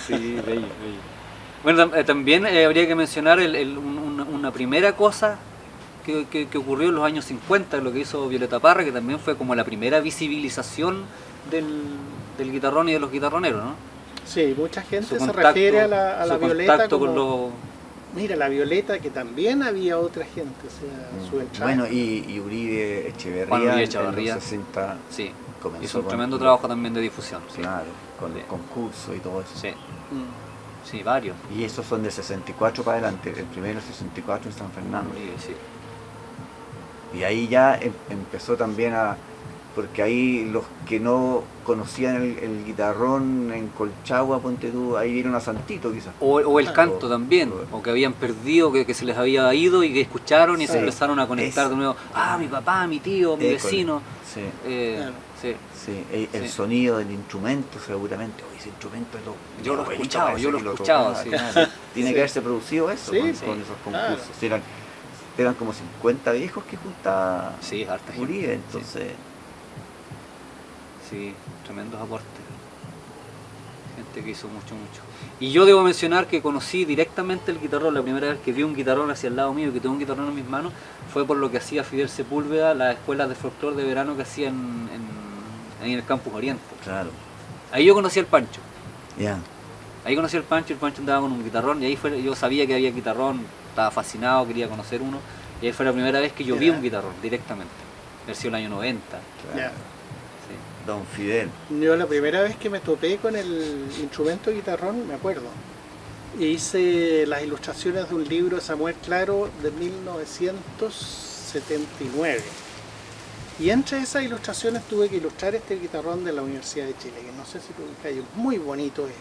Sí, bello, bello. Bueno, también habría que mencionar una primera cosa que ocurrió en los años 50, lo que hizo Violeta Parra, que también fue como la primera visibilización del guitarrón y de los guitarroneros, ¿no? Sí, mucha gente Su se contacto- refiere a la su Violeta contacto como... con los... Mira, la Violeta, que también había otra gente, o sea, su entrada. Bueno, y Uribe Echeverría, Juan Uribe en Echeverría. los 60 Sí, comenzó hizo un con- tremendo trabajo también de difusión. Sí, Claro, con Sí. los concursos y todo eso. sí, Mm. sí, varios. Y esos son de 64 para adelante, el primero es 64 en San Fernando. Uribe, sí. Y ahí ya empezó también a... Porque ahí los que no conocían el guitarrón en Colchagua, ponte tú, ahí vieron a Santito quizás. O el Claro. canto también, o que habían perdido, que se les había ido y que escucharon y se Sí. empezaron a conectar Es- de nuevo. Ah, mi papá, mi tío, mi École. vecino. Sí, Claro. Sí. sí, el Sí. sonido del instrumento seguramente. Oye, ese instrumento es lo... Yo lo he mi abuelito escuchado, parece yo lo que he escuchado, tocaba, sí. claro. Tiene Sí. que haberse producido eso Sí, con sí, esos claro. concursos. Sí, eran como 50 viejos que juntaba Sí, harta gente. Uribe, entonces... Sí, tremendos aportes. Gente que hizo mucho, mucho. Y yo debo mencionar que conocí directamente el guitarrón, la primera vez que vi un guitarrón hacia el lado mío, que tuve un guitarrón en mis manos, fue por lo que hacía Fidel Sepúlveda, las escuelas de folclore de verano que hacía ahí en el Campus Oriente. Claro, Ahí yo conocí al Pancho. ya. Ahí conocí al Pancho, el Pancho andaba con un guitarrón y ahí fue, yo sabía que había guitarrón, estaba fascinado, quería conocer uno. Y ahí fue la primera vez que yo vi Ya. un guitarrón directamente. Haber sido el año 90. Ya. Sí. Don Fidel. Yo la primera vez que me topé con el instrumento de guitarrón, me acuerdo, hice las ilustraciones de un libro de Samuel Claro de 1979. Y entre esas ilustraciones tuve que ilustrar este guitarrón de la Universidad de Chile, que no sé si tú ubicas, es muy bonito, es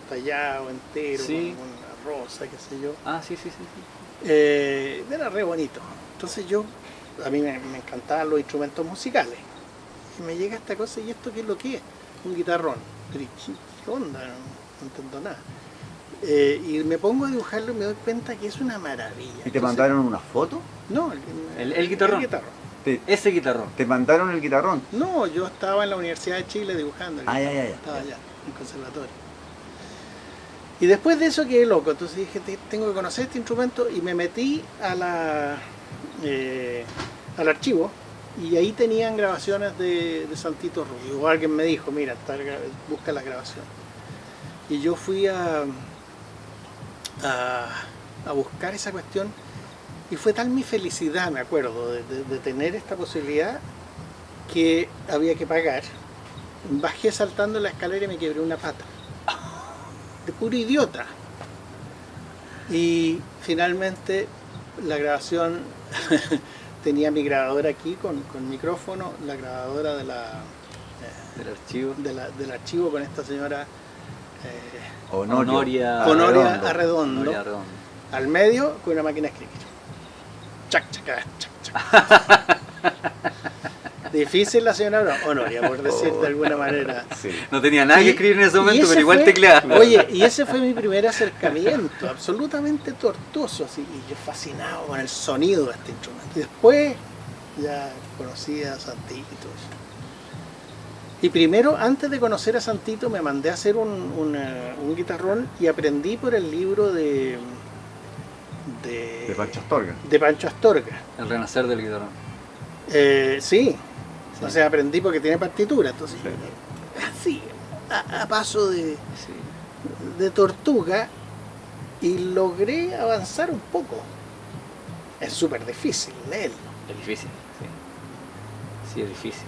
tallado entero, Sí. con una rosa, qué sé yo. Ah, sí, sí, sí. Sí. Era re bonito. Entonces a mí me encantaban los instrumentos musicales. Y me llega esta cosa, ¿y esto qué es lo que es? Un guitarrón. Pero, ¿qué onda? No entiendo nada. Y me pongo a dibujarlo y me doy cuenta que es una maravilla. ¿Y te Entonces, mandaron una foto? No, El guitarrón. Ese guitarrón. ¿Te mandaron el guitarrón? No, yo estaba en la Universidad de Chile dibujando. Ah, ya. Estaba allá, en el conservatorio. Y después de eso quedé loco, entonces dije, tengo que conocer este instrumento y me metí al archivo y ahí tenían grabaciones de Santito Rubio. O alguien me dijo, mira, busca la grabación. Y yo fui a buscar esa cuestión y fue tal mi felicidad, me acuerdo, de tener esta posibilidad que había que pagar. Bajé saltando la escalera y me quebré una pata. De puro idiota. Y finalmente la grabación tenía mi grabadora aquí con micrófono, la grabadora Del archivo. del archivo con esta señora Honoria Honoria Arredondo. Arredondo. Honoria Arredondo. al medio con una máquina de escribir. Chac, chac, chac, chac. Difícil la señora Honoria, por decir de alguna manera. Sí. No tenía nada que escribir en ese momento, ese pero igual fue- tecleaba. Oye, y ese fue mi primer acercamiento, absolutamente tortuoso, así, y yo fascinado con el sonido de este instrumento. Y después ya conocí a Santito y todo eso. Y primero, antes de conocer a Santito, me mandé a hacer un guitarrón y aprendí por el libro de De Pancho Astorga. de Pancho Astorga. El renacer del guitarrón. Sí. Sí. O sea, aprendí porque tiene partitura, entonces Sí. así, a paso Sí. de tortuga, y logré avanzar un poco. Es súper difícil leerlo. Es difícil, sí. Sí, es difícil.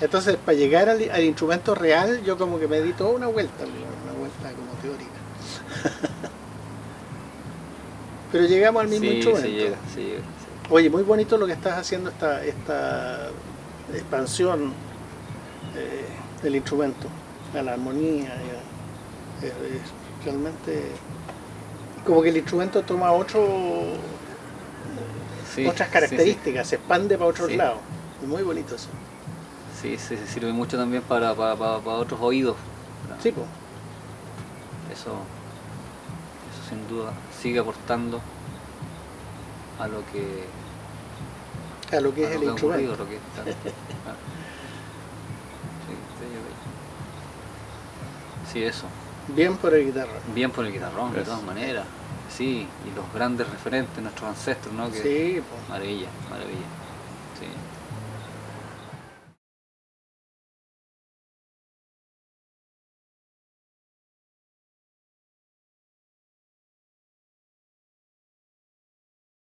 Entonces, para llegar al instrumento real, yo como que me di toda una vuelta como teórica. Pero llegamos al mismo Sí, instrumento. se llega, se llega. Oye, muy bonito lo que estás haciendo, esta expansión del instrumento, a la armonía. Es realmente como que el instrumento toma Sí, otras sí, características, se expande para otros Sí. lados. Es muy bonito eso. Sí, se sirve mucho también para otros oídos. Sí, pues. Eso sin duda sigue aportando a lo que A lo que es a el lo que ha instrumento. ocurrido, lo que está. Sí, eso. Bien por el guitarra. Bien por el guitarrón, de Eso. todas maneras. Sí, y los grandes referentes, nuestros ancestros, ¿no? Que Sí, pues. maravilla, maravilla. Sí.